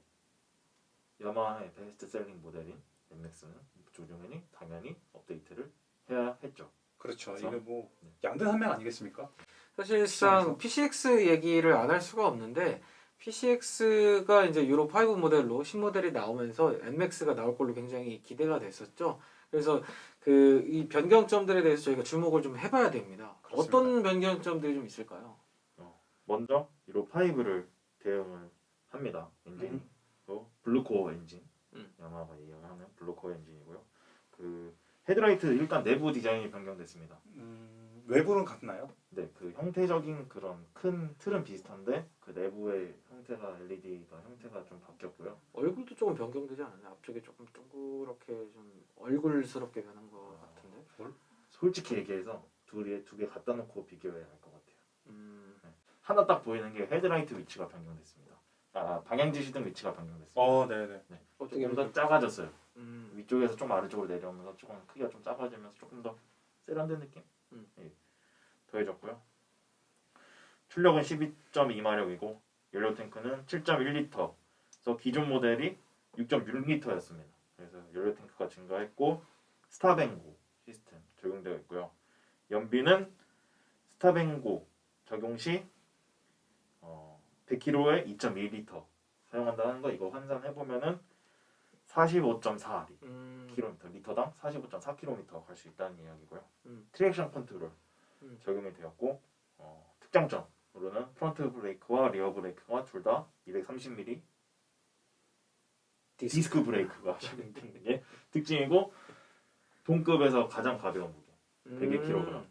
[SPEAKER 2] 야마하의 베스트셀링 모델인 MX는 조종현이 당연히 업데이트를 해야 했죠.
[SPEAKER 3] 그렇죠.
[SPEAKER 2] 그래서?
[SPEAKER 3] 이게 뭐
[SPEAKER 2] 네.
[SPEAKER 3] 양대 산맥 아니겠습니까?
[SPEAKER 1] 사실상 PCX 얘기를 안 할 수가 없는데 PCX가 이제 유로 5 모델로 신모델이 나오면서 NMAX가 나올 걸로 굉장히 기대가 됐었죠. 그래서 그 이 변경점들에 대해서 저희가 주목을 좀 해봐야 됩니다.
[SPEAKER 3] 그렇습니다.
[SPEAKER 1] 어떤 변경점들이 좀 있을까요?
[SPEAKER 2] 먼저 유로 5를 대응을 합니다. 엔진이 블루코어 엔진, 야마하가 이용하는 블루코어 엔진이고요. 그 헤드라이트 일단 내부 디자인이 변경됐습니다.
[SPEAKER 3] 외부는 같나요?
[SPEAKER 2] 네, 그 형태적인 그런 큰 틀은 비슷한데 그 내부의 형태가 LED가 형태가 좀 바뀌었고요.
[SPEAKER 1] 얼굴도 조금 변경되지 않았나요? 앞쪽에 조금 동그랗게 좀 얼굴스럽게 변한 것 같은데.
[SPEAKER 2] 솔직히 얘기해서 두 개 갖다 놓고 비교해야 할 것 같아요.
[SPEAKER 1] 음,
[SPEAKER 2] 하나 딱 보이는 게 헤드라이트 위치가 변경됐습니다. 방향지시등 위치가 변경됐습니다.
[SPEAKER 3] 네네.
[SPEAKER 1] 어떻게
[SPEAKER 2] 조금 더 작아졌어요.
[SPEAKER 1] 음,
[SPEAKER 2] 위쪽에서 좀 아래쪽으로 내려오면서 조금 크기가 좀 작아지면서 조금 더 세련된 느낌? 예, 더해졌고요. 출력은 12.2마력이고 연료 탱크는 7.1리터. 그래서 기존 모델이 6.6리터였습니다. 그래서 연료 탱크가 증가했고 스타뱅고 시스템 적용되어 있고요. 연비는 스타뱅고 적용 시 100km에 2.2리터 사용한다는 거 이거 환산해 보면은 45.4km 리터당 45.4km 갈 수 있다는 이야기고요. 트랙션 컨트롤 적용이 되었고 특장점으로는 프론트 브레이크와 리어 브레이크가 둘 다 230mm 디스크 브레이크가 적용되는 게 특징이고 동급에서 가장 가벼운 무게 101kg.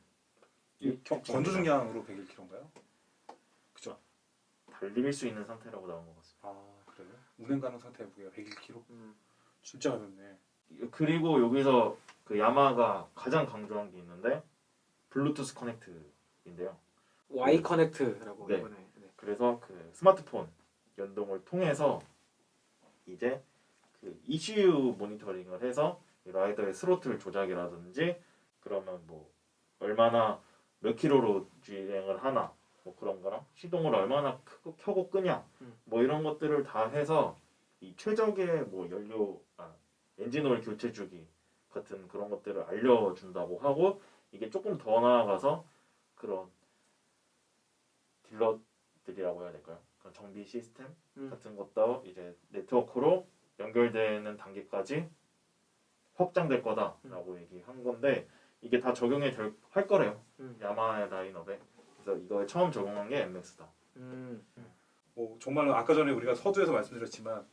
[SPEAKER 3] 건조 중량으로 101kg인가요?
[SPEAKER 2] 그죠? 달릴 수 있는 상태라고 나온 것 같습니다.
[SPEAKER 3] 아 그래요? 운행 가능 상태 무게가 101kg? 진짜 가볍네.
[SPEAKER 2] 그리고 여기서 그 야마하가 가장 강조한 게 있는데 블루투스 커넥트인데요.
[SPEAKER 1] Y 커넥트라고
[SPEAKER 2] 네.
[SPEAKER 1] 이번에. 네.
[SPEAKER 2] 그래서 그 스마트폰 연동을 통해서 이제 그 ECU 모니터링을 해서 라이더의 스로틀 조작이라든지 그러면 뭐 얼마나 몇 킬로로 주행을 하나 뭐 그런 거랑 시동을 얼마나 켜고 끄냐 뭐 이런 것들을 다 해서 이 최적의 뭐 엔진오일 교체 주기 같은 그런 것들을 알려준다고 하고 이게 조금 더 나아가서 그런 딜러들이라고 해야 될까요? 그런 정비 시스템 같은 것도 이제 네트워크로 연결되는 단계까지 확장될 거다라고 얘기한 건데 이게 다 적용이 할 거래요. 야마하의 라인업에. 그래서 이거에 처음 적용한 게 MX다.
[SPEAKER 3] 뭐 정말로 아까 전에 우리가 서두에서 말씀드렸지만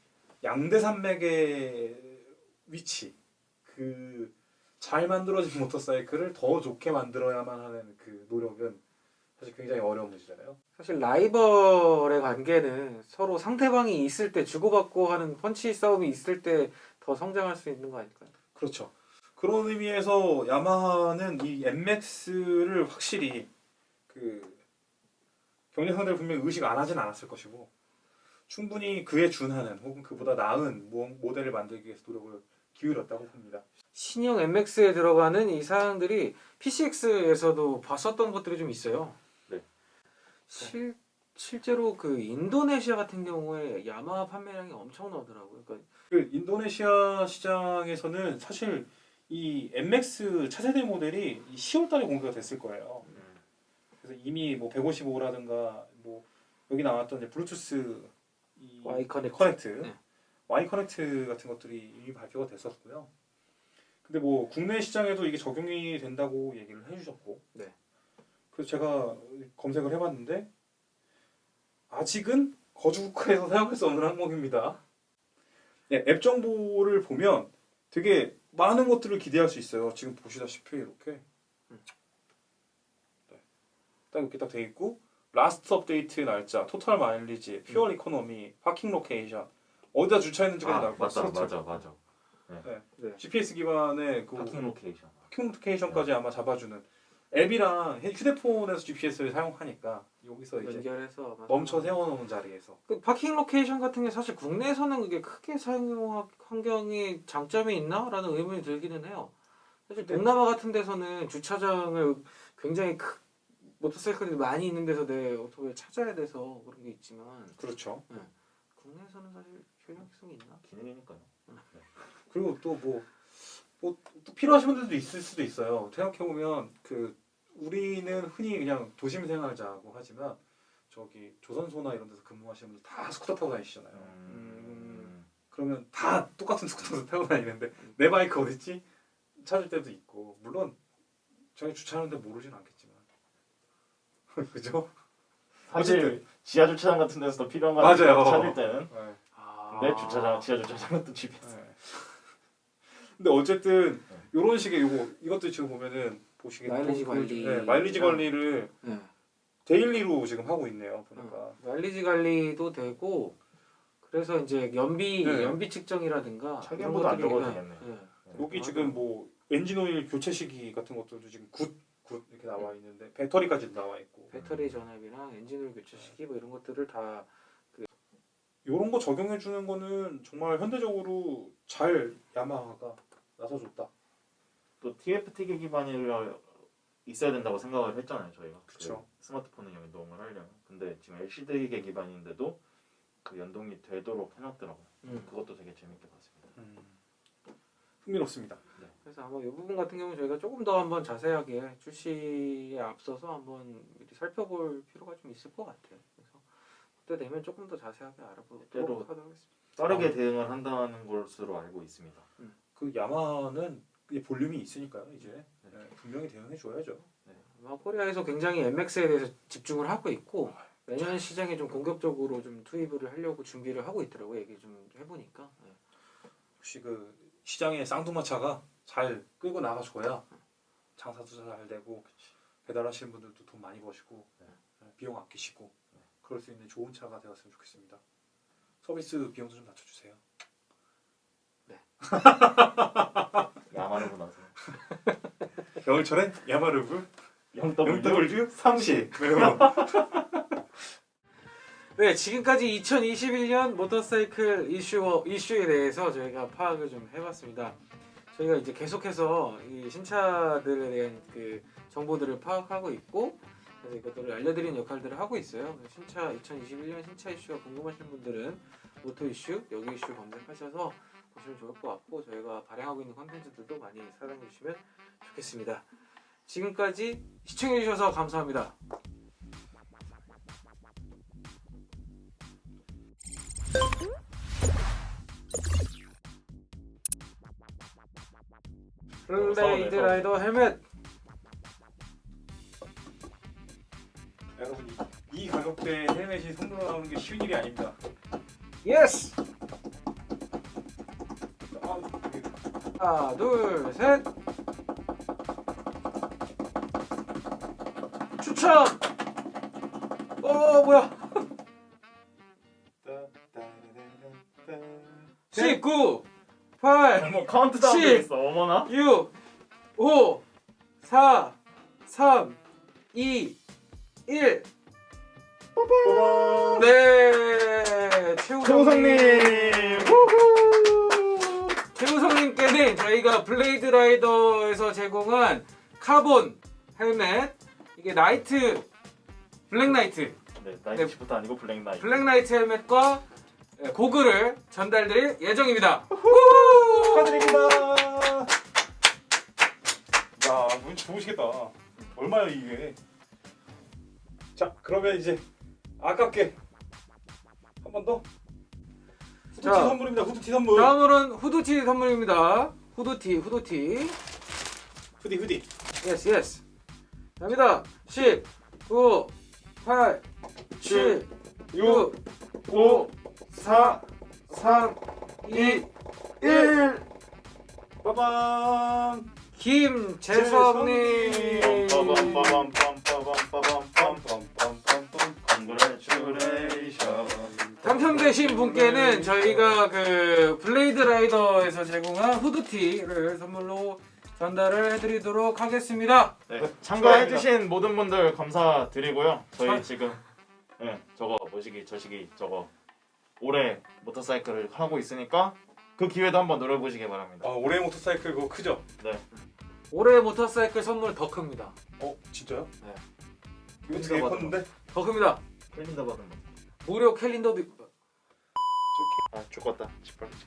[SPEAKER 3] 양대 산맥의 위치 그 잘 만들어진 모터사이클을 더 좋게 만들어야만 하는 그 노력은 사실 굉장히 어려운 문제잖아요.
[SPEAKER 1] 사실 라이벌의 관계는 서로 상대방이 있을 때 주고받고 하는 펀치 싸움이 있을 때 더 성장할 수 있는 거 아닐까요?
[SPEAKER 3] 그렇죠. 그런 의미에서 야마하는 이 MX를 확실히 그 경쟁 상대를 분명히 의식 안 하진 않았을 것이고 충분히 그에 준하는 혹은 그보다 나은 모델을 만들기 위해서 노력을 기울였다고 봅니다.
[SPEAKER 1] 신형 MX에 들어가는 이 사항들이 PCX에서도 봤었던 것들이 좀 있어요.
[SPEAKER 2] 네.
[SPEAKER 1] 실제로 그 인도네시아 같은 경우에 야마하 판매량이 엄청나더라고요. 그러니까
[SPEAKER 3] 그 인도네시아 시장에서는 사실 이 MX 차세대 모델이 10월달에 공개가 됐을 거예요. 그래서 이미 뭐 155라든가 뭐 여기 나왔던 이제 블루투스
[SPEAKER 1] Y 커넥트.
[SPEAKER 3] 커넥트,
[SPEAKER 1] 네.
[SPEAKER 3] Y 커넥트 같은 것들이 이미 발표가 됐었고요. 근데 근데 뭐 국내 시장에도 이게 적용이 된다고 얘기를 해주셨고,
[SPEAKER 1] 네.
[SPEAKER 3] 그래서 제가 검색을 해봤는데 아직은 거주 국가에서 사용할 수 없는 항목입니다. 네, 앱 정보를 보면 되게 많은 것들을 기대할 수 있어요. 지금 보시다시피 이렇게 네. 딱 이렇게 딱 돼 있고, 라스트 업데이트 날짜, 토탈 마일리지, 퓨얼 이코노미, 파킹 로케이션, 어디다 주차했는지까지 나올 것 같아요.
[SPEAKER 2] 맞아.
[SPEAKER 1] 네.
[SPEAKER 3] GPS 기반의 그
[SPEAKER 2] 파킹 로케이션.
[SPEAKER 3] 파킹 로케이션까지 아마 잡아주는 앱이랑 휴대폰에서 GPS를 사용하니까 여기서 이제
[SPEAKER 1] 연결해서 아마
[SPEAKER 3] 멈춰 세워놓은 자리에서
[SPEAKER 1] 그 파킹 로케이션 같은 게 사실 국내에서는 그게 크게 사용 환경이 장점이 있나라는 의문이 들기는 해요. 사실
[SPEAKER 3] 네.
[SPEAKER 1] 동남아 같은 데서는 주차장을 굉장히 모터사이클이 많이 있는 데서 내 오토바이를 찾아야 돼서 그런 게 있지만
[SPEAKER 3] 그렇죠.
[SPEAKER 1] 국내에서는 사실 효용성이 있나?
[SPEAKER 2] 기능이니까요.
[SPEAKER 3] 그리고 또 또 필요하신 분들도 있을 수도 있어요. 생각해 보면 그 우리는 흔히 그냥 도심 생활자고 하지만 저기 조선소나 이런 데서 근무하시는 분들 다 스쿠터 타고 다니시잖아요. 그러면 다 똑같은 스쿠터를 타고 다니는데 내 바이크 어딨지? 찾을 때도 있고, 물론 저희 주차하는데 모르진 않겠지만 그죠?
[SPEAKER 2] 사실
[SPEAKER 3] 어쨌든.
[SPEAKER 2] 지하 주차장 같은 데서도 필요한 거
[SPEAKER 3] 맞아요.
[SPEAKER 2] 찾을 때는.
[SPEAKER 3] 네.
[SPEAKER 2] 근데 지하 주차장은 또 GPS.
[SPEAKER 3] 네. 근데 어쨌든 이런 식의 이것도 지금 보면은 보시겠
[SPEAKER 1] 마일리지 관리.
[SPEAKER 3] 네, 마일리지 관리를
[SPEAKER 1] 네.
[SPEAKER 3] 데일리로 지금 하고 있네요. 보니까.
[SPEAKER 1] 마일리지 관리도 되고, 그래서 이제 연비
[SPEAKER 3] 네.
[SPEAKER 1] 측정이라든가
[SPEAKER 2] 차량보다 안 적어도 되겠네.
[SPEAKER 3] 여기 지금 뭐 엔진 오일 교체 시기 같은 것들도 지금 굿 이렇게 나와 있는데 배터리까지 나와 있고,
[SPEAKER 1] 배터리 전압이랑 엔진오일 교체 시기 뭐 이런 것들을 다
[SPEAKER 3] 이런 거 적용해 주는 거는 정말 현대적으로 잘 야마하가 나서줬다.
[SPEAKER 2] 또 TFT 기반이 있어야 된다고 생각을 했잖아요, 저희가.
[SPEAKER 3] 그쵸.
[SPEAKER 2] 그 스마트폰에 연동을 하려면. 근데 지금 LCD 기반인데도 그 연동이 되도록 해놨더라고요. 그것도 되게 재밌게 봤습니다.
[SPEAKER 3] 흥미롭습니다.
[SPEAKER 1] 그래서 아마 이 부분 같은 경우는 저희가 조금 더 한번 자세하게 출시에 앞서서 한번 미리 살펴볼 필요가 좀 있을 것 같아요. 그래서 그때 되면 조금 더 자세하게 알아보도록 하도록 하겠습니다.
[SPEAKER 2] 빠르게 대응을 한다는 것으로 알고 있습니다.
[SPEAKER 3] 그 야마는 이 볼륨이 있으니까요. 이제 네, 분명히 대응해 줘야죠.
[SPEAKER 1] 아마 코리아에서 굉장히 MX에 대해서 집중을 하고 있고, 내년 시장에 좀 공격적으로 좀 투입을 하려고 준비를 하고 있더라고요. 얘기 좀 해보니까.
[SPEAKER 3] 혹시 그 시장의 쌍두마차가 잘 끌고 나가줘야 장사도 잘 되고, 배달하시는 분들도 돈 많이 버시고, 비용 아끼시고, 그럴 수 있는 좋은 차가 되었으면 좋겠습니다. 서비스 비용도 좀 낮춰주세요.
[SPEAKER 2] 야마르고 나서.
[SPEAKER 3] 겨울철엔 야마르브
[SPEAKER 2] 영W
[SPEAKER 3] 30.
[SPEAKER 1] 네, 지금까지 2021년 모터사이클 이슈에 대해서 저희가 파악을 좀 해봤습니다. 저희가 이제 계속해서 이 신차들에 대한 그 정보들을 파악하고 있고, 그래서 이것들을 알려드리는 역할들을 하고 있어요. 신차 2021년 신차 이슈가 궁금하신 분들은 모토 이슈, 여기 이슈 검색하셔서 보시면 좋을 것 같고, 저희가 발행하고 있는 콘텐츠들도 많이 사랑해 주시면 좋겠습니다. 지금까지 시청해 주셔서 감사합니다. 블레이드 라이더 헬멧.
[SPEAKER 3] 여러분 이 가격대에 헬멧이 선물로 나오는 게 쉬운 일이 아닙니다.
[SPEAKER 1] 예스.
[SPEAKER 3] 아,
[SPEAKER 1] 하나, 둘, 셋. 추첨. 뭐야? 19, 8,
[SPEAKER 2] 뭐 카운트다운 돼 있어. 어머나.
[SPEAKER 1] 6, 5, 4, 3, 2, 1. 네,
[SPEAKER 2] 최우성님.
[SPEAKER 1] 최우성님께는 저희가 블레이드 라이더에서 제공한 카본 헬멧, 이게 나이트, 블랙 나이트,
[SPEAKER 2] 네, 나이트부터 아니고 블랙 나이트.
[SPEAKER 1] 블랙 나이트 헬멧과 고글을 전달드릴 예정입니다.
[SPEAKER 3] 축하드립니다. 야, 운 좋으시겠다. 얼마야 이게? 자, 그러면 이제 아깝게 한 번 더. 후드티
[SPEAKER 1] 자,
[SPEAKER 3] 선물입니다. 후드티 선물.
[SPEAKER 1] 다음으로는 후드티 선물입니다. 후드티.
[SPEAKER 3] 후디.
[SPEAKER 1] 예스. 갑니다. 10, 9, 8, 7, 6, 5, 4, 3, 2, 1.
[SPEAKER 3] 빠밤.
[SPEAKER 1] 김재섭님. 당첨되신 분께는 저희가 그 블레이드 라이더에서 제공한 후드티를 선물로 전달을 해드리도록 하겠습니다.
[SPEAKER 2] 네, 참가해주신 모든 분들 감사드리고요. 저희 지금 저거 저시기 저거 올해 모터사이클을 하고 있으니까 그 기회도 한번 노려보시기 바랍니다.
[SPEAKER 3] 올해 모터사이클 그거 크죠?
[SPEAKER 2] 네.
[SPEAKER 1] 올해 모터사이클 선물 더 큽니다.
[SPEAKER 3] 진짜요?
[SPEAKER 1] 네.
[SPEAKER 3] 이거 되게 컸는데?
[SPEAKER 1] 더 큽니다.
[SPEAKER 2] 캘린더 받은 거.
[SPEAKER 1] 무료 캘린더도 있고.
[SPEAKER 2] 아 죽었다. 집 가야지.